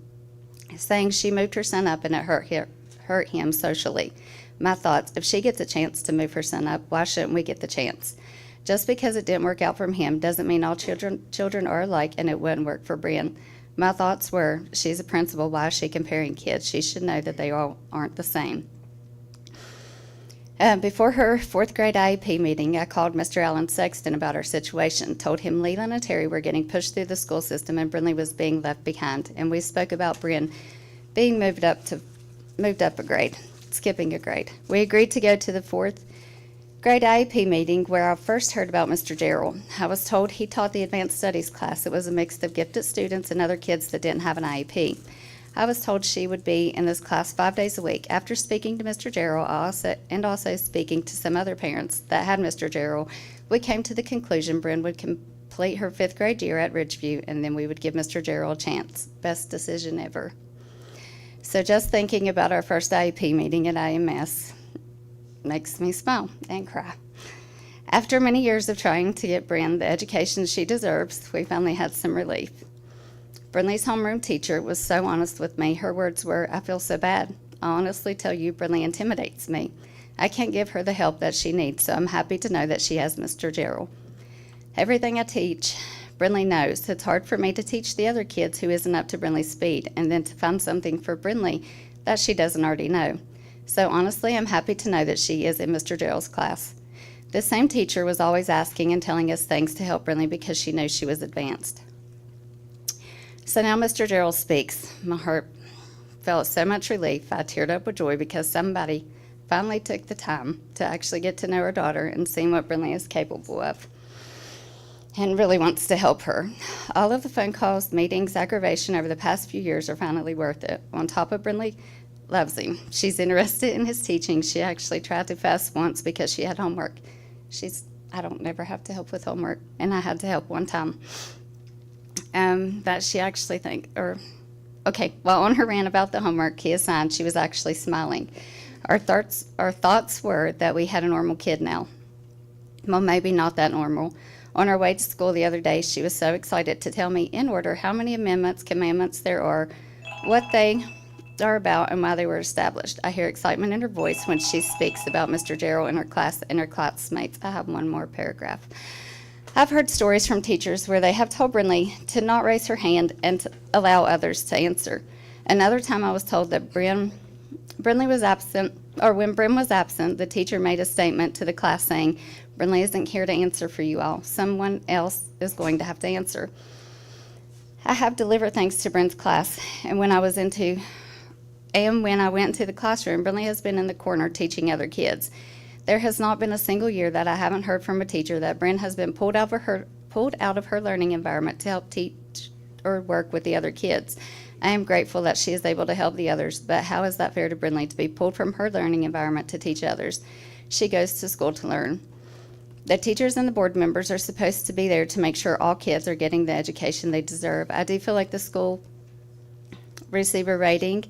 saying she moved her son up and it hurt him socially. My thoughts, if she gets a chance to move her son up, why shouldn't we get the chance? Just because it didn't work out for him doesn't mean all children are alike and it wouldn't work for Brian. My thoughts were, she's a principal, why is she comparing kids? She should know that they all aren't the same. Before her 4th grade IEP meeting, I called Mr. Alan Sexton about our situation, told him Leland and Terry were getting pushed through the school system and Brinley was being left behind, and we spoke about Bryn being moved up a grade, skipping a grade. We agreed to go to the 4th grade IEP meeting where I first heard about Mr. Gerald. I was told he taught the advanced studies class. It was a mix of gifted students and other kids that didn't have an IEP. I was told she would be in this class 5 days a week. After speaking to Mr. Gerald and also speaking to some other parents that had Mr. Gerald, we came to the conclusion Bryn would complete her 5th grade year at Ridgeview, and then we would give Mr. Gerald a chance. Best decision ever. So just thinking about our first IEP meeting at IMS makes me smile and cry. After many years of trying to get Bryn the education she deserves, we finally had some relief. Brinley's homeroom teacher was so honest with me. Her words were, I feel so bad. I honestly tell you, Brinley intimidates me. I can't give her the help that she needs, so I'm happy to know that she has Mr. Gerald. Everything I teach, Brinley knows. It's hard for me to teach the other kids who isn't up to Brinley's speed, and then to find something for Brinley that she doesn't already know. So honestly, I'm happy to know that she is in Mr. Gerald's class. This same teacher was always asking and telling us things to help Brinley because she knew she was advanced. So now Mr. Gerald speaks. My heart felt so much relief. I teared up with joy because somebody finally took the time to actually get to know her daughter and see what Brinley is capable of. and really wants to help her. All of the phone calls, meetings, aggravation over the past few years are finally worth it. On top of Brindley loves him. She's interested in his teaching. She actually tried to fast once because she had homework. I don't never have to help with homework, and I had to help one time. That she actually well, on her rant about the homework he assigned, she was actually smiling. Our thoughts were that we had a normal kid now. Well, maybe not that normal. On our way to school the other day, she was so excited to tell me in order how many commandments there are, what they are about, and why they were established. I hear excitement in her voice when she speaks about Mr. Gerald and her class and her classmates. I have one more paragraph. I've heard stories from teachers where they have told Brindley to not raise her hand and to allow others to answer. Another time I was told that Brindley was absent, or when Bryn was absent, the teacher made a statement to the class saying, Brindley isn't here to answer for you all. Someone else is going to have to answer. I have delivered thanks to Bryn's class, and when I went into the classroom, Brindley has been in the corner teaching other kids. There has not been a single year that I haven't heard from a teacher that Bryn has been pulled out of her learning environment to help teach or work with the other kids. I am grateful that she is able to help the others, but how is that fair to Brindley to be pulled from her learning environment to teach others? She goes to school to learn. The teachers and the board members are supposed to be there to make sure all kids are getting the education they deserve. I do feel like the school receiver rating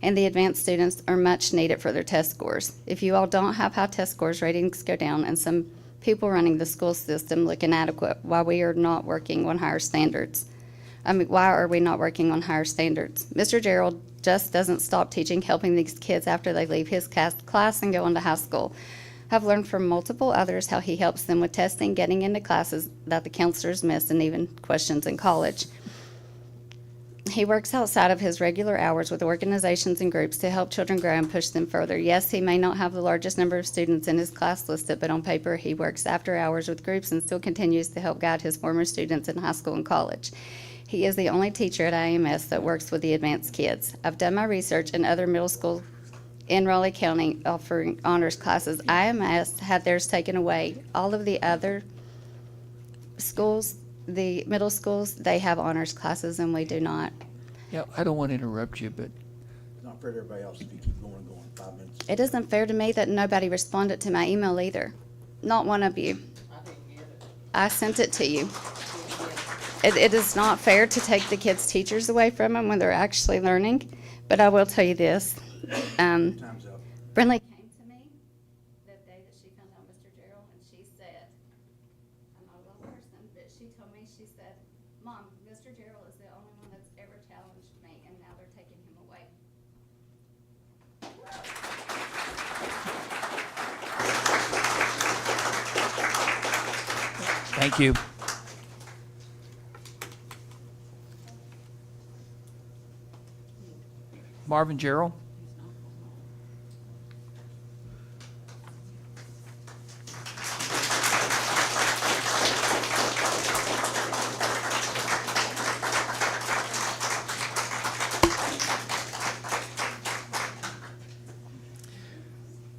and the advanced students are much needed for their test scores. If you all don't have high test scores, ratings go down, and some people running the school system look inadequate. Why are we not working on higher standards? Mr. Gerald just doesn't stop teaching, helping these kids after they leave his class and go on to high school. I've learned from multiple others how he helps them with testing, getting into classes that the counselors miss, and even questions in college. He works outside of his regular hours with organizations and groups to help children grow and push them further. Yes, he may not have the largest number of students in his class listed, but on paper he works after hours with groups and still continues to help guide his former students in high school and college. He is the only teacher at IMS that works with the advanced kids. I've done my research in other middle schools in Raleigh County offering honors classes. IMS had theirs taken away. All of the other schools, the middle schools, they have honors classes and we do not. Yeah, I don't want to interrupt you, but It's not fair to everybody else if you keep going, 5 minutes. It isn't fair to me that nobody responded to my email either. Not one of you. I sent it to you. It is not fair to take the kids' teachers away from them when they're actually learning, but I will tell you this. Time's up. Brindley came to me the day that she found out Mr. Gerald, and she said, I'm not a little person, but she told me, she said, Mom, Mr. Gerald is the only one that's ever challenged me, and now they're taking him away. thank you. Marvin Gerald?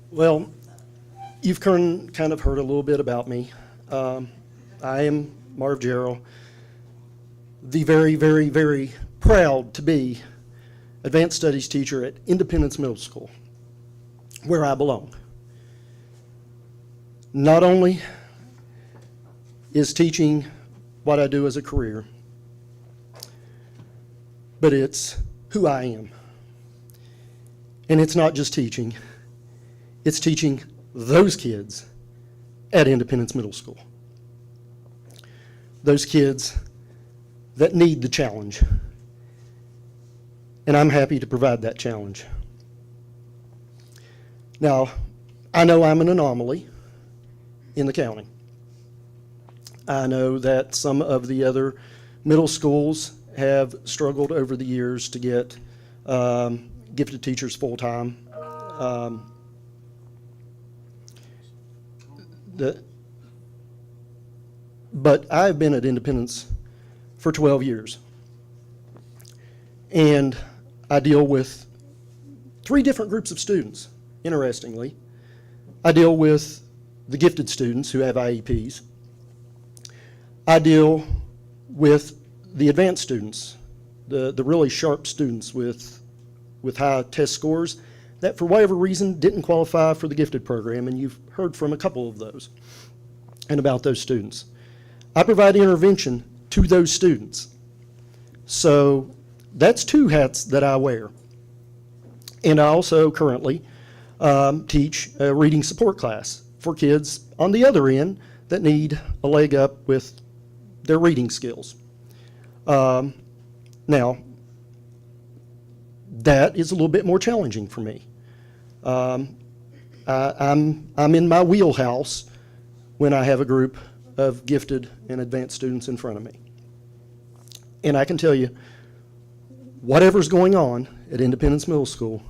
Well, you've kind of heard a little bit about me. I am Marv Gerald, the very, very, very proud to be advanced studies teacher at Independence Middle School, where I belong. Not only is teaching what I do as a career, but it's who I am. And it's not just teaching, it's teaching those kids at Independence Middle School. Those kids that need the challenge. And I'm happy to provide that challenge. Now, I know I'm an anomaly in the county. I know that some of the other middle schools have struggled over the years to get gifted teachers full-time. But I've been at Independence for 12 years. And I deal with 3 different groups of students, interestingly. I deal with the gifted students who have IEPs. I deal with the advanced students, the really sharp students with high test scores that for whatever reason didn't qualify for the gifted program, and you've heard from a couple of those and about those students. I provide intervention to those students. So that's two hats that I wear. And I also currently teach a reading support class for kids on the other end that need a leg up with their reading skills. Now, that is a little bit more challenging for me. I'm in my wheelhouse when I have a group of gifted and advanced students in front of me. And I can tell you, whatever's going on at Independence Middle School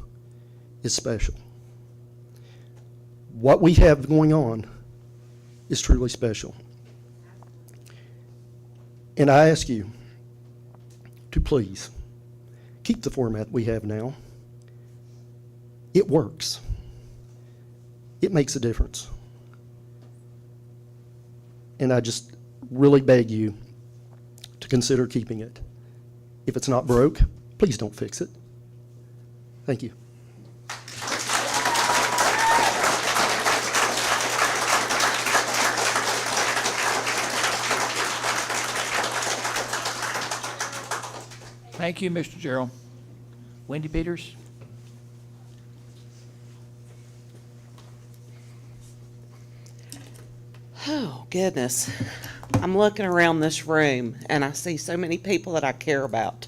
is special. What we have going on is truly special. And I ask you to please keep the format we have now. It works. It makes a difference. And I just really beg you to consider keeping it. If it's not broke, please don't fix it. Thank you. Thank you, Mr. Gerald. Wendy Peters? Oh, goodness. I'm looking around this room and I see so many people that I care about.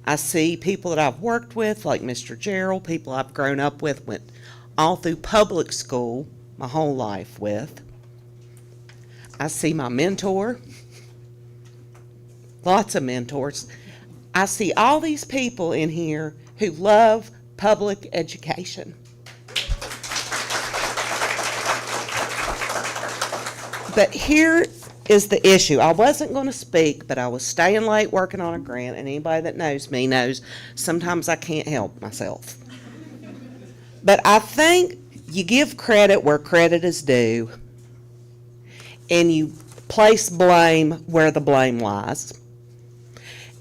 I see people that I've worked with, like Mr. Gerald, people I've grown up with, went all through public school my whole life with. I see my mentor, lots of mentors. I see all these people in here who love public education. But here is the issue. I wasn't going to speak, but I was staying late working on a grant, and anybody that knows me knows sometimes I can't help myself. But I think you give credit where credit is due, and you place blame where the blame lies.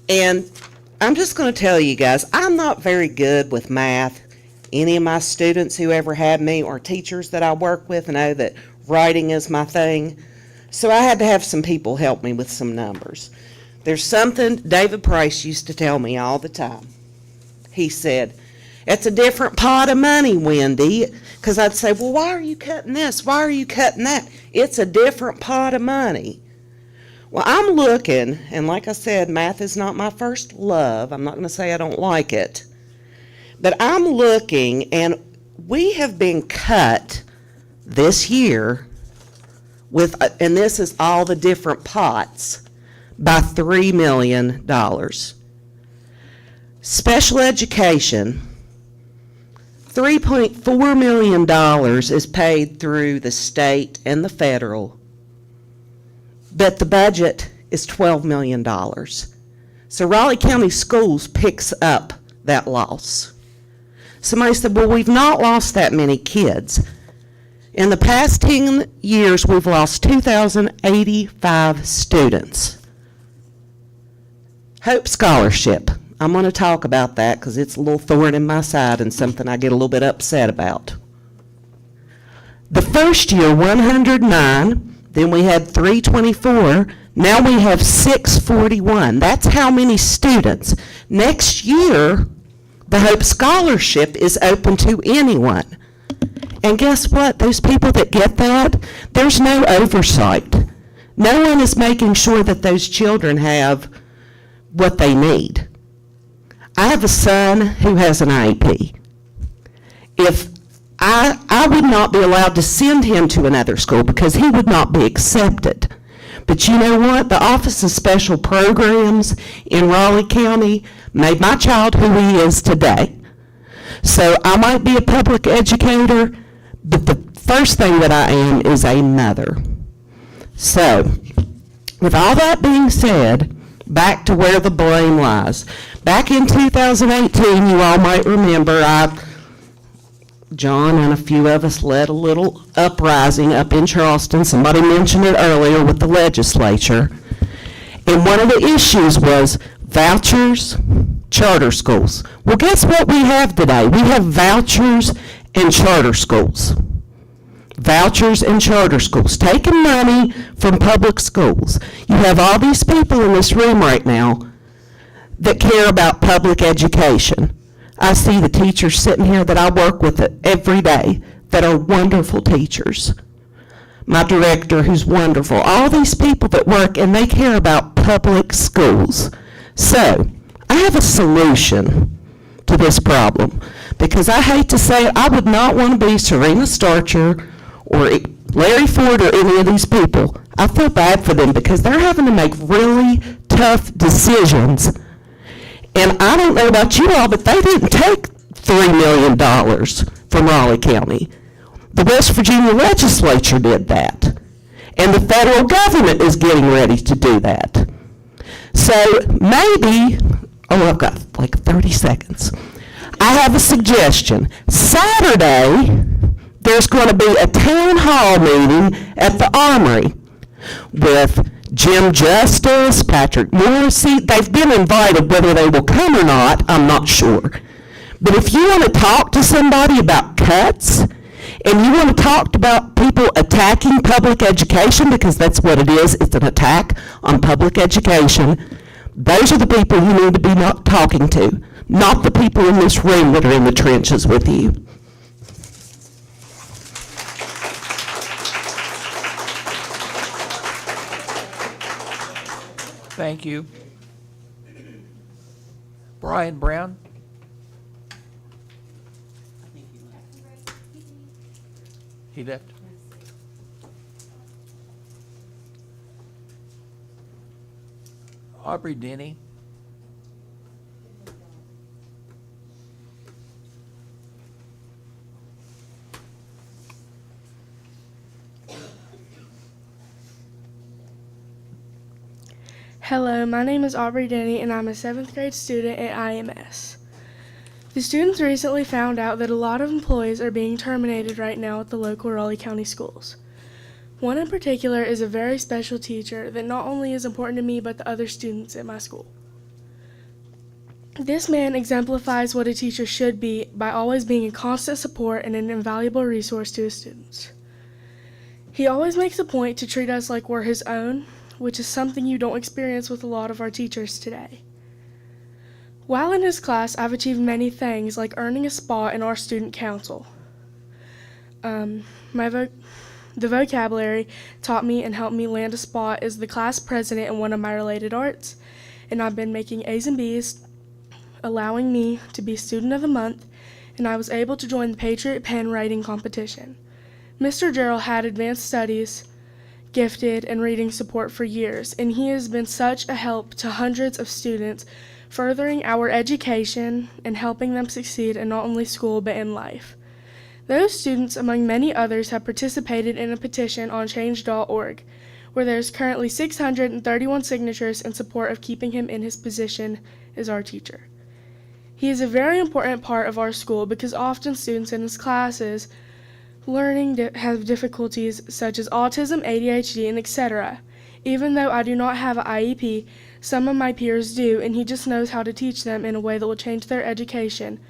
And I'm just going to tell you guys, I'm not very good with math. Any of my students who ever had me or teachers that I work with know that writing is my thing. So I had to have some people help me with some numbers. There's something David Price used to tell me all the time. He said, "It's a different pot of money, Wendy." Because I'd say, "Well, why are you cutting this? Why are you cutting that?" It's a different pot of money. Well, I'm looking, and like I said, math is not my first love. I'm not going to say I don't like it. But I'm looking, and we have been cut this year with, and this is all the different pots, by $3 million. Special education, $3.4 million is paid through the state and the federal, but the budget is $12 million. So Raleigh County Schools picks up that loss. Somebody said, "Well, we've not lost that many kids." In the past 10 years, we've lost 2,085 students. Hope Scholarship. I'm going to talk about that because it's a little thorn in my side and something I get a little bit upset about. The first year, 109. Then we had 324. Now we have 641. That's how many students. Next year, the Hope Scholarship is open to anyone. And guess what? Those people that get that, there's no oversight. No one is making sure that those children have what they need. I have a son who has an IEP. If I would not be allowed to send him to another school because he would not be accepted. But you know what? The Office of Special Programs in Raleigh County made my child who he is today. So I might be a public educator, but the first thing that I am is a mother. So, with all that being said, back to where the blame lies. Back in 2018, you all might remember, John and a few of us led a little uprising up in Charleston. Somebody mentioned it earlier with the legislature. And one of the issues was vouchers, charter schools. Well, guess what we have today? We have vouchers and charter schools. Vouchers and charter schools, taking money from public schools. You have all these people in this room right now that care about public education. I see the teachers sitting here that I work with every day that are wonderful teachers. My director, who's wonderful. All these people that work and they care about public schools. So, I have a solution to this problem, because I hate to say it, I would not want to be Serena Starcher or Larry Ford or any of these people. I feel bad for them because they're having to make really tough decisions. And I don't know about you all, but they didn't take $3 million from Raleigh County. The West Virginia legislature did that. And the federal government is getting ready to do that. So maybe, I've got like 30 seconds. I have a suggestion. Saturday, there's going to be a town hall meeting at the Armory with Jim Justice, Patrick Morrissey. They've been invited. Whether they will come or not, I'm not sure. But if you want to talk to somebody about cuts, and you want to talk about people attacking public education, because that's what it is, it's an attack on public education, those are the people you need to be not talking to, not the people in this room that are in the trenches with you. Thank you. Brian Brown? He left. Aubrey Denny? Hello, my name is Aubrey Denny, and I'm a 7th grade student at IMS. The students recently found out that a lot of employees are being terminated right now at the local Raleigh County schools. One in particular is a very special teacher that not only is important to me but the other students at my school. This man exemplifies what a teacher should be by always being a constant support and an invaluable resource to his students. He always makes a point to treat us like we're his own, which is something you don't experience with a lot of our teachers today. While in his class, I've achieved many things, like earning a spot in our student council. The vocabulary taught me and helped me land a spot as the class president in one of my related arts, and I've been making A's and B's, allowing me to be Student of the Month, and I was able to join the Patriot Pen writing competition. Mr. Gerald had advanced studies, gifted, and reading support for years, and he has been such a help to hundreds of students, furthering our education and helping them succeed in not only school but in life. Those students, among many others, have participated in a petition on change.org, where there is currently 631 signatures in support of keeping him in his position as our teacher. He is a very important part of our school because often students in his classes learning have difficulties such as autism, ADHD, and etc. Even though I do not have an IEP, some of my peers do, and he just knows how to teach them in a way that will change their education.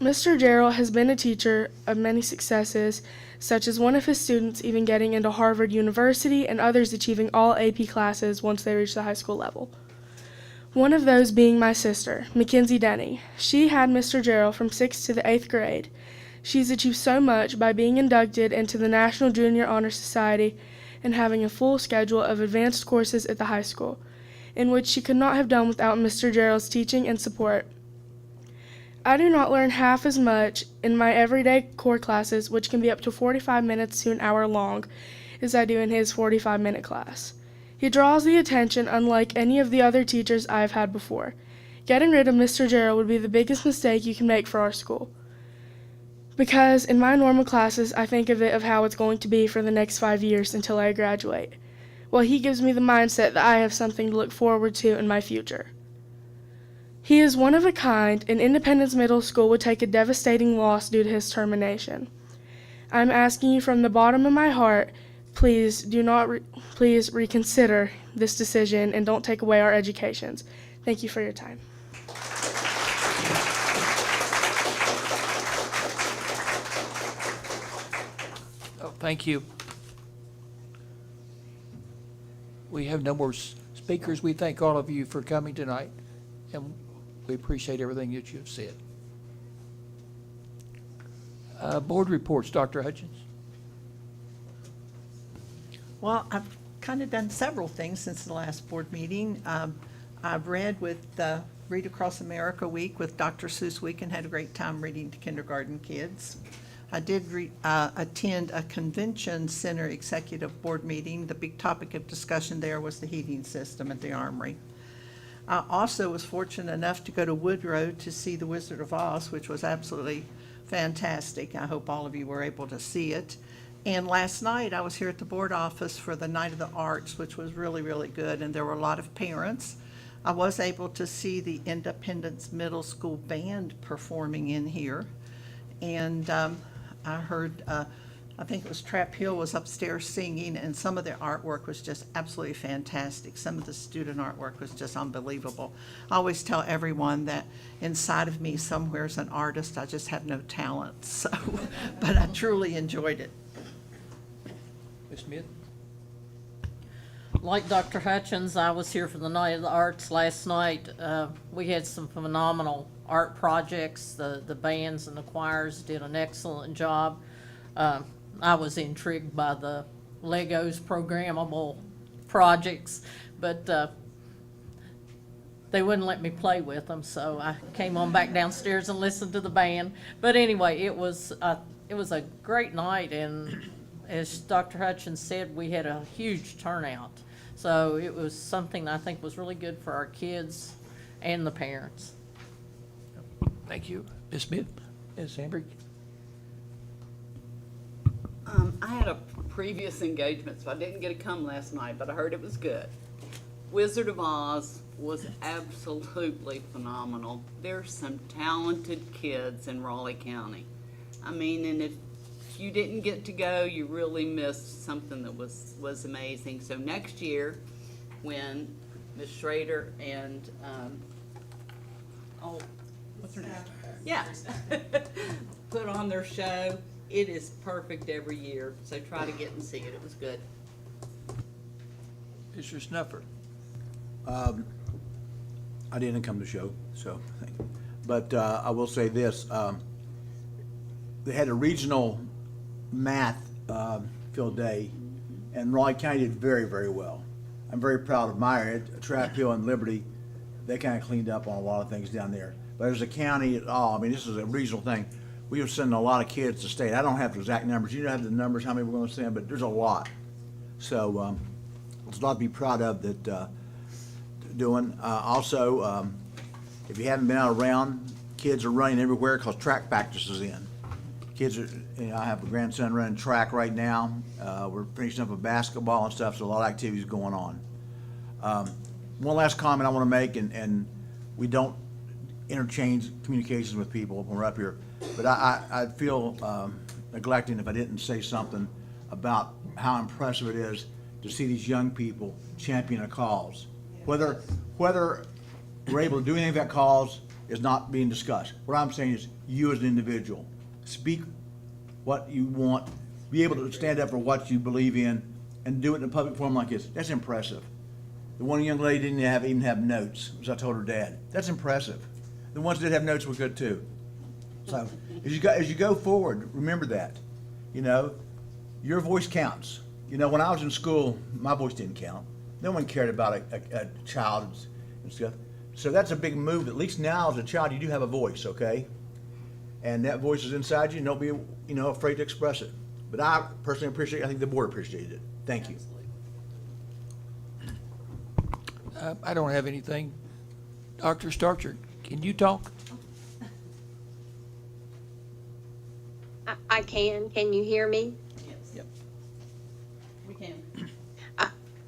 Mr. Gerald has been a teacher of many successes, such as one of his students even getting into Harvard University and others achieving all AP classes once they reach the high school level. One of those being my sister, Mackenzie Denny. She had Mr. Gerald from 6th to the 8th grade. She's achieved so much by being inducted into the National Junior Honor Society and having a full schedule of advanced courses at the high school, in which she could not have done without Mr. Gerald's teaching and support. I do not learn half as much in my everyday core classes, which can be up to 45 minutes to an hour long, as I do in his 45-minute class. He draws the attention unlike any of the other teachers I have had before. Getting rid of Mr. Gerald would be the biggest mistake you can make for our school. Because in my normal classes, I think of it of how it's going to be for the next 5 years until I graduate. Well, he gives me the mindset that I have something to look forward to in my future. He is one of a kind, and Independence Middle School would take a devastating loss due to his termination. I'm asking you from the bottom of my heart, please please reconsider this decision and don't take away our educations. Thank you for your time. Oh, thank you. We have no more speakers. We thank all of you for coming tonight, and we appreciate everything that you have said. Board reports, Dr. Hutchins. Well, I've kind of done several things since the last board meeting. I've read with Read Across America Week with Dr. Seuss Week and had a great time reading to kindergarten kids. I did attend a convention center executive board meeting. The big topic of discussion there was the heating system at the Armory. I also was fortunate enough to go to Woodrow to see The Wizard of Oz, which was absolutely fantastic. I hope all of you were able to see it. And last night, I was here at the board office for the Night of the Arts, which was really, really good, and there were a lot of parents. I was able to see the Independence Middle School Band performing in here. And I heard, I think it was Trap Hill was upstairs singing, and some of their artwork was just absolutely fantastic. Some of the student artwork was just unbelievable. I always tell everyone that inside of me somewhere is an artist. I just have no talent. So, but I truly enjoyed it. Ms. Smith? Like Dr. Hutchins, I was here for the Night of the Arts last night. We had some phenomenal art projects. The bands and the choirs did an excellent job. I was intrigued by the Legos programmable projects, but they wouldn't let me play with them, so I came on back downstairs and listened to the band. But anyway, it was a great night, and as Dr. Hutchins said, we had a huge turnout. So it was something I think was really good for our kids and the parents. Thank you. Ms. Smith? Ms. Sandberg? I had a previous engagement, so I didn't get to come last night, but I heard it was good. Wizard of Oz was absolutely phenomenal. There's some talented kids in Raleigh County. I mean, and if you didn't get to go, you really missed something that was amazing. So next year, when Ms. Schrader and, what's her name? Yeah, put on their show, it is perfect every year. So try to get and see it. It was good. Mr. Snuffer? I didn't come to the show, so, but I will say this. They had a regional math field day, and Raleigh County did very, very well. I'm very proud of my area. Trap Hill and Liberty, they kind of cleaned up on a lot of things down there. But as a county at all, I mean, this is a regional thing. We were sending a lot of kids to state. I don't have the exact numbers. You don't have the numbers, how many we're going to send, but there's a lot. So there's a lot to be proud of that doing. Also, if you haven't been out around, kids are running everywhere because track practice is in. Kids are, I have a grandson running track right now. We're finishing up with basketball and stuff, so a lot of activities going on. One last comment I want to make, and we don't interchange communications with people when we're up here, but I'd feel neglecting if I didn't say something about how impressive it is to see these young people champion a cause. Whether we're able to do anything with that cause is not being discussed. What I'm saying is you as an individual, speak what you want, be able to stand up for what you believe in, and do it in a public forum like this. That's impressive. The one young lady didn't even have notes, as I told her dad. That's impressive. The ones that did have notes were good too. So as you go forward, remember that. You know, your voice counts. You know, when I was in school, my voice didn't count. No one cared about a child and stuff. So that's a big move. At least now as a child, you do have a voice, okay? And that voice is inside you, and don't be, afraid to express it. But I personally appreciate it. I think the board appreciated it. Thank you. I don't have anything. Dr. Starcher, can you talk? I can. Can you hear me? Yes. Yep. We can.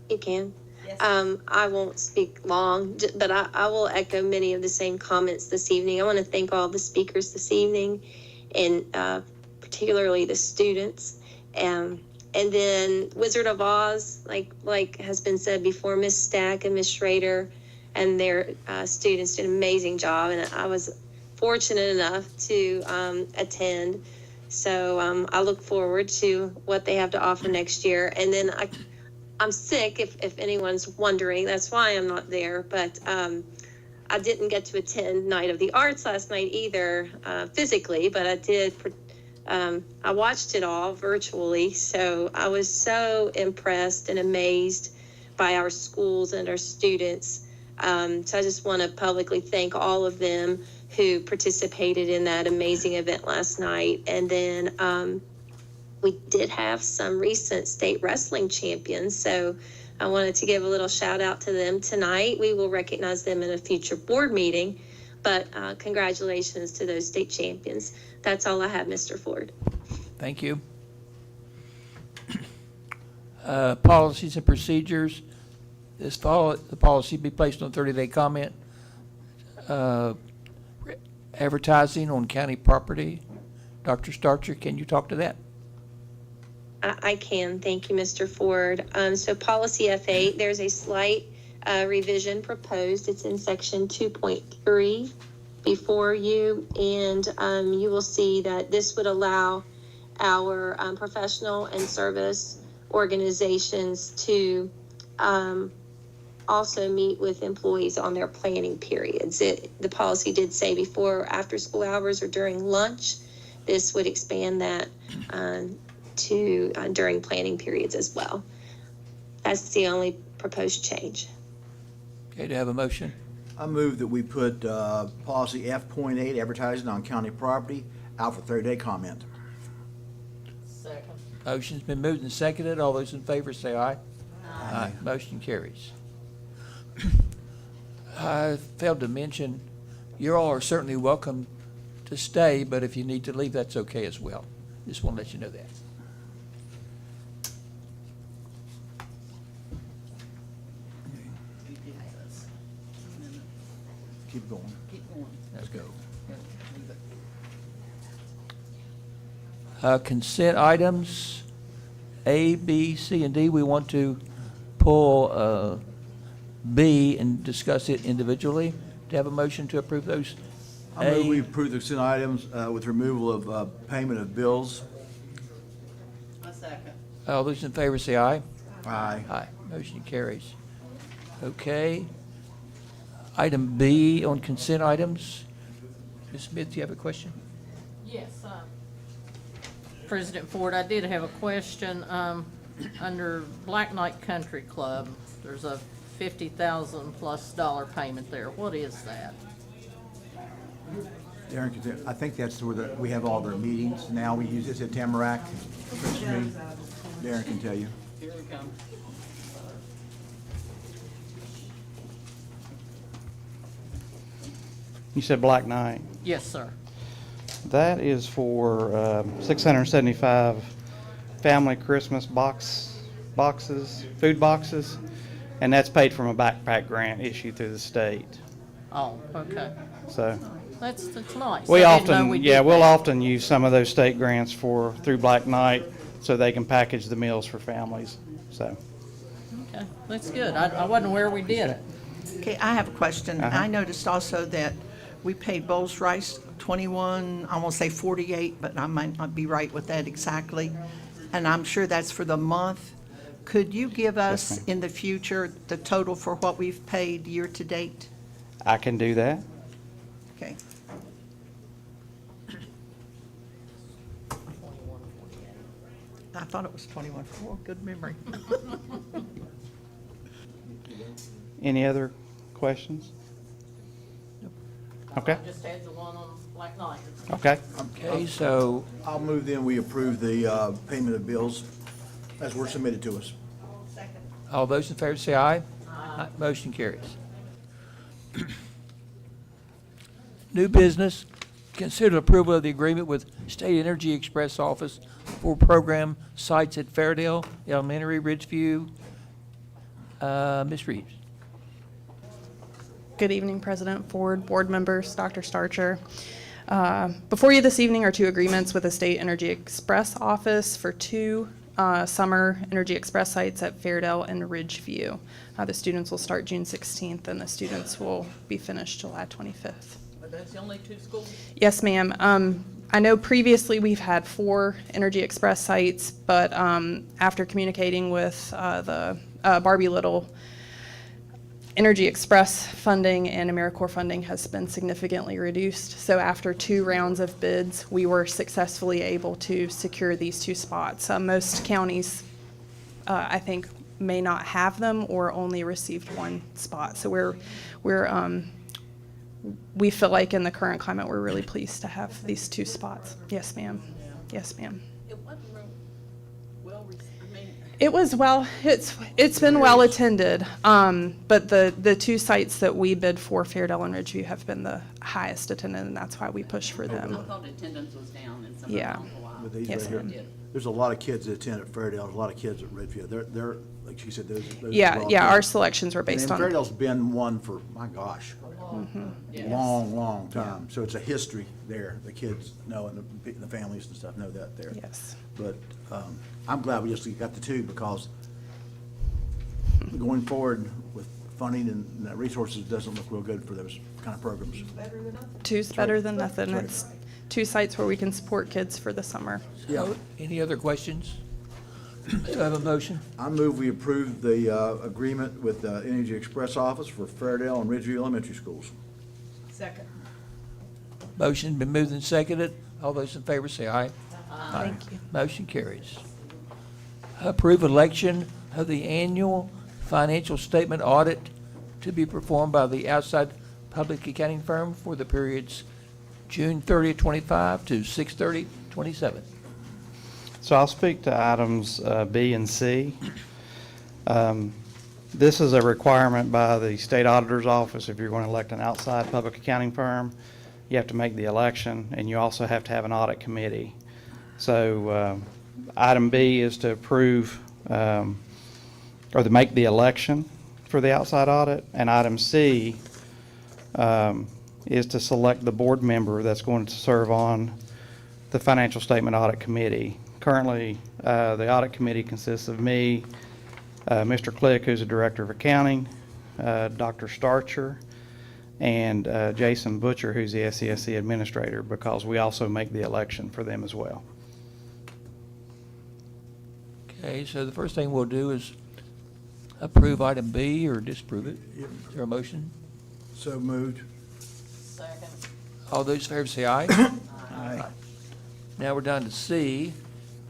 You can? I won't speak long, but I will echo many of the same comments this evening. I want to thank all the speakers this evening, and particularly the students. And then Wizard of Oz, like has been said before, Miss Stack and Miss Schrader and their students did an amazing job, and I was fortunate enough to attend. So I look forward to what they have to offer next year. And then I'm sick, if anyone's wondering. That's why I'm not there. But I didn't get to attend Night of the Arts last night either, physically, but I did. I watched it all virtually. So I was so impressed and amazed by our schools and our students. So I just want to publicly thank all of them who participated in that amazing event last night. And then we did have some recent state wrestling champions, so I wanted to give a little shout out to them tonight. We will recognize them in a future board meeting, but congratulations to those state champions. That's all I have, Mr. Ford. Thank you. Policies and procedures. The policy be placed on 30-day comment. Advertising on county property. Dr. Starcher, can you talk to that? I can. Thank you, Mr. Ford. So policy F8, there's a slight revision proposed. It's in section 2.3 before you, and you will see that this would allow our professional and service organizations to also meet with employees on their planning periods. The policy did say before after school hours or during lunch. This would expand that to during planning periods as well. That's the only proposed change. Okay, do I have a motion? I move that we put policy F.8, advertising on county property, out for 30-day comment. Second. Motion's been moved and seconded. All those in favor say aye. Aye. Motion carries. I failed to mention, you all are certainly welcome to stay, but if you need to leave, that's okay as well. Just want to let you know that. Keep going. Keep going. Let's go. Consent items, A, B, C, and D. We want to pull B and discuss it individually. Do you have a motion to approve those? I move we approve the consent items with removal of payment of bills. A second. All those in favor say aye. Aye. Aye. Motion carries. Okay. Item B on consent items. Ms. Smith, do you have a question? Yes, President Ford, I did have a question. Under Black Knight Country Club, there's a $50,000+ payment there. What is that? Darren, I think that's where we have all their meetings now. We use this at Tamarack. Darren can tell you. Here we come. You said Black Knight. Yes, sir. That is for 675 family Christmas boxes, food boxes, and that's paid from a backpack grant issued through the state. Oh, okay. So That's nice. we I didn't know often, we yeah, did we'll that. often use some of those state grants through Black Knight so they can package the meals for families. So Okay, that's good. I wasn't aware we did it. Okay, I have a question. I noticed also that we paid Bowles Rice 21, I won't say 48, but I might not be right with that exactly. And I'm sure that's for the month. Could you give us in the future the total for what we've paid year to date? I can do that. Okay. I thought it was 21. Oh, good memory. Any other questions? Okay. I just had the one on Black Knight. Okay. Okay, so I'll move then we approve the payment of bills as were submitted to us. all those in favor say aye. Aye. Motion carries. New business, consider approval of the agreement with State Energy Express Office for program sites at Fairdale Elementary, Ridgeview, Ms. Reeves. Good evening, President Ford, board members, Dr. Starcher. Before you this evening are two agreements with the State Energy Express office for two summer Energy Express sites at Fairdale and Ridgeview. The students will start June 16th and the students will be finished July 25th. But that's the only two schools? Yes, ma'am. I know previously we've had 4 Energy Express sites, but after communicating with the Barbie Little, Energy Express funding and AmeriCorps funding has been significantly reduced. So after 2 rounds of bids, we were successfully able to secure these 2 spots. Most counties, I think, may not have them or only received 1 spot. So we feel like in the current climate, we're really pleased to have these 2 spots. Yes, ma'am. Yes, ma'am. It wasn't real well, I mean. It was it's been well attended, but the 2 sites that we bid for, Fairdale and Ridgeview, have been the highest attended, and that's why we push for I them. thought attendance was down in some Yeah. of them for a while. With these Yes, right ma'am. here, there's a lot of kids that attend at Fairdale, there's a lot of kids at Ridgeview. They're, like she said, those. Yeah, well yeah, our attended. selections were based And on. Fairdale's been one for, my gosh, Yes. long time. So it's a history there. The kids know, and the families and stuff know that there. Yes. But I'm glad we just got the 2, because going forward with funding and resources doesn't look real good for those kind of programs. 2's better than nothing. That's right. It's 2 sites where we can support kids for the summer. So, any other questions? Do I have a motion? I move we approve the agreement with the Energy Express office for Fairdale and Ridgeview Elementary Schools. Second. Motion been moved and seconded. All those in favor say aye. Thank you. Motion carries. Approve election of the annual financial statement audit to be performed by the outside public accounting firm for the periods June 30th, 25 to 6/30, 27. So I'll speak to items B and C. This is a requirement by the state auditor's office. If you're going to elect an outside public accounting firm, you have to make the election, and you also have to have an audit committee. So item B is to approve or to make the election for the outside audit, and item C is to select the board member that's going to serve on the financial statement audit committee. Currently, the audit committee consists of me, Mr. Click, who's the director of accounting, Dr. Starcher, and Jason Butcher, who's the RCSD administrator, because we also make the election for them as well. Okay, so the first thing we'll do is approve item B or disapprove it. Is there a motion? So moved. Second. All those in favor say aye. Aye. Now we're down to C,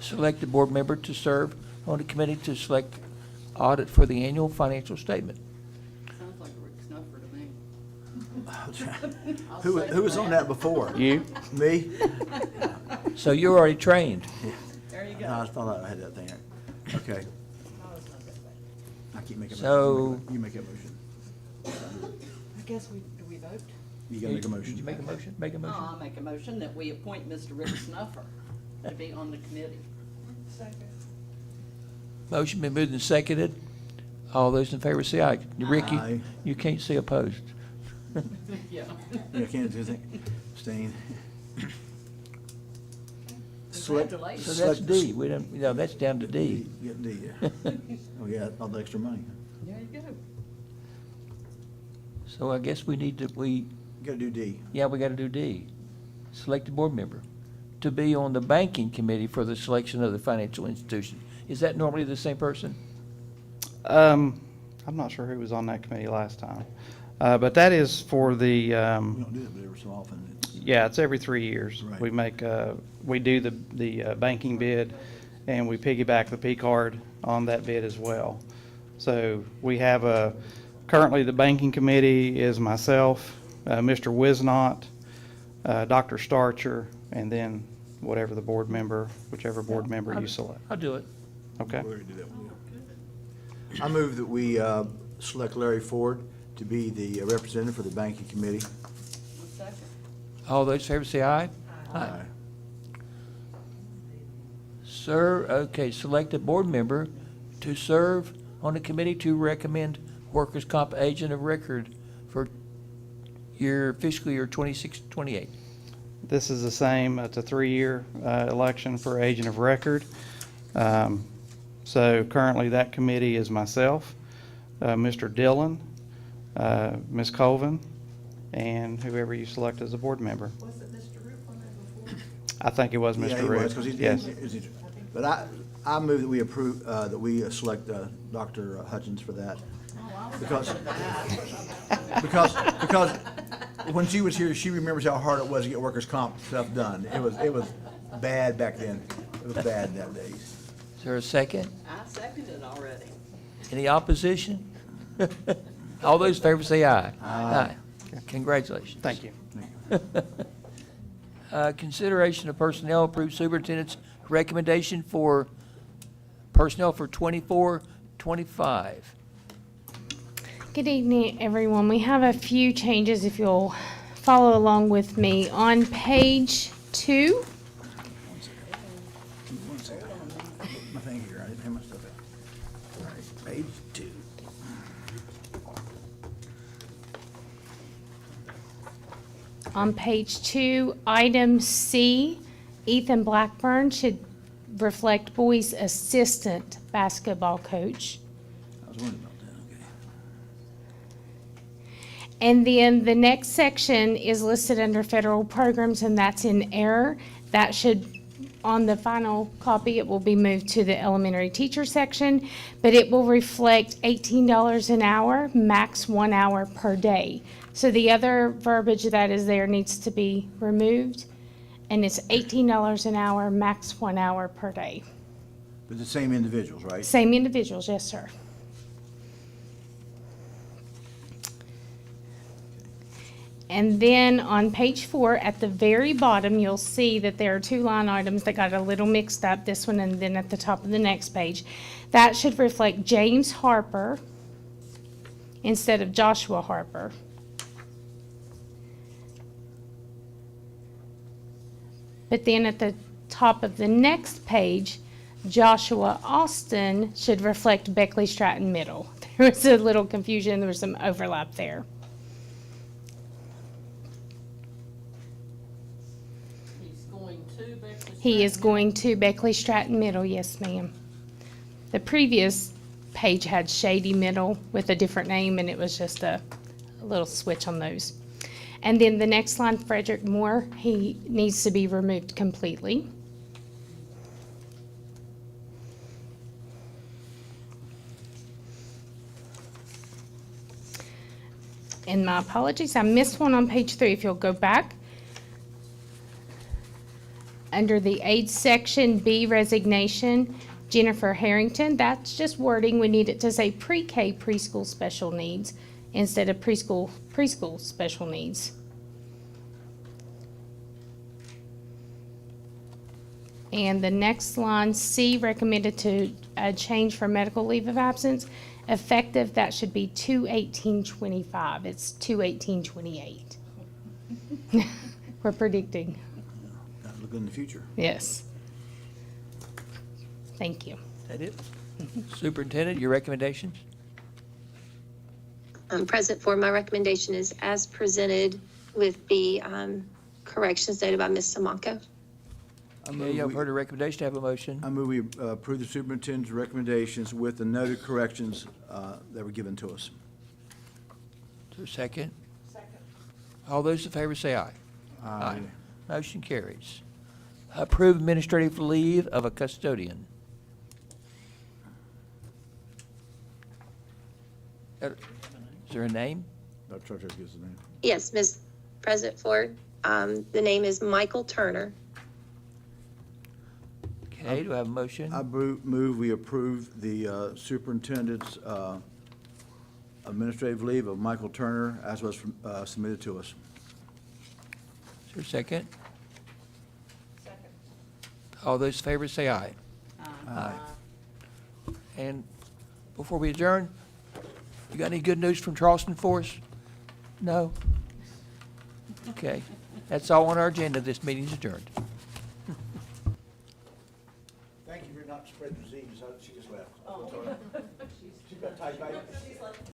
select the board member to serve on the committee to select audit for the annual financial statement. Sounds like Rick Snuffer to me. Who was on that before? You? Me? So you're already trained. There you No, go. I thought I had that thing. Okay. I keep making. So- You make a motion. I guess do we vote? You gotta make a Did motion. you make a motion? Make a motion? I'll make a motion that we appoint Mr. Rick Snuffer to be on the committee. Motion been moved and seconded. All those in favor say aye. Rick, Aye. you can't say opposed. Yeah. Yeah, can't do that. Abstain. Select- Congratulations. So that's select- D. We don't, no, that's down to D. Get D, yeah. Oh, yeah, all the extra money. There you go. So I guess we need to, You gotta do D. yeah, we gotta do D. Select a board member to be on the banking committee for the selection of the financial institution. Is that normally the same person? I'm not sure who was on that committee last time, but that is for the, We don't do that, but every so often. yeah, it's every 3 years. Right. We make, we do the banking bid, and we piggyback the P card on that bid as well. So we have currently the banking committee is myself, Mr. Wisnot, Dr. Starcher, and then whatever the board member, whichever board member you select. I'll do it. Okay? We already did that one, yeah. I move that we select Larry Ford to be the representative for the banking committee. Second. All those in favor say aye. Aye. Sir, okay, select a board member to serve on the committee to recommend workers' comp agent of record for your fiscal year 26-28. This is the same. It's a 3-year election for agent of record. So currently that committee is myself, Mr. Dillon, Ms. Colvin, and whoever you select as a board member. Was it Mr. Root on there before? I think it was Yeah, Mr. he Root. was, 'cause Yes. But I move that we approve, that we select Dr. Hutchins for that. Because when she was here, she remembers how hard it was to get workers' comp stuff done. It was bad back then. It was bad that days. Is there a second? I seconded it already. Any opposition? All those in favor say aye. Aye. Congratulations. Thank you. Consideration of personnel, approved superintendent's recommendation for personnel for 24-25. Good evening, everyone. We have a few changes if you'll follow along with me. On page 2, One second. My thing here, I didn't have my stuff out. All right, page 2. on page 2, item C, Ethan Blackburn should reflect boys' assistant basketball coach. I was wondering about that, okay. And then the next section is listed under federal programs, and that's in error. That should, on the final copy, it will be moved to the elementary teacher section, but it will reflect $18 an hour, max 1 hour per day. So the other verbiage that is there needs to be removed, and it's $18 an hour, max 1 hour per day. But the same individuals, right? Same individuals, yes, sir. And then on page 4, at the very bottom, you'll see that there are 2 line items that got a little mixed up, this one and then at the top of the next page. That should reflect James Harper instead of Joshua Harper. But then at the top of the next page, Joshua Austin should reflect Beckley Stratton Middle. There was a little confusion, there was some overlap there. He is going to Beckley Stratton Middle, yes, ma'am. The previous page had Shady Middle with a different name, and it was just a little switch on those. And then the next line, Frederick Moore, he needs to be removed completely. And my apologies, I missed one on page 3. If you'll go back. Under the aid section, B, resignation, Jennifer Harrington. That's just wording. We need it to say pre-K preschool special needs instead of preschool special needs. And the next line, C, recommended to change for medical leave of absence. Effective, that should be 2/18/25. It's 2/18/28. We're predicting. Gotta look good in the future. Yes. Thank you. Is that it? Superintendent, your recommendations? Present for my recommendation is as presented with the corrections noted by Ms. Samanko. Okay, you've heard a recommendation, have a motion. I move we approve the superintendent's recommendations with the noted corrections that were given to us. Is there a second? Second. All those in favor say aye. Aye. Motion carries. Approve administrative leave of a custodian. Is there a name? Dr. Charter gives the name. Yes, Ms. President Ford, the name is Michael Turner. Okay, do I have a motion? I move we approve the superintendent's administrative leave of Michael Turner as was submitted to us. Is there a second? Second. All those in favor say aye. Aye. And before we adjourn, you got any good news from Charleston for us? No? Okay. That's all on our agenda. This meeting's adjourned. Thank you for not spreading disease. She just left. Oh. She type A.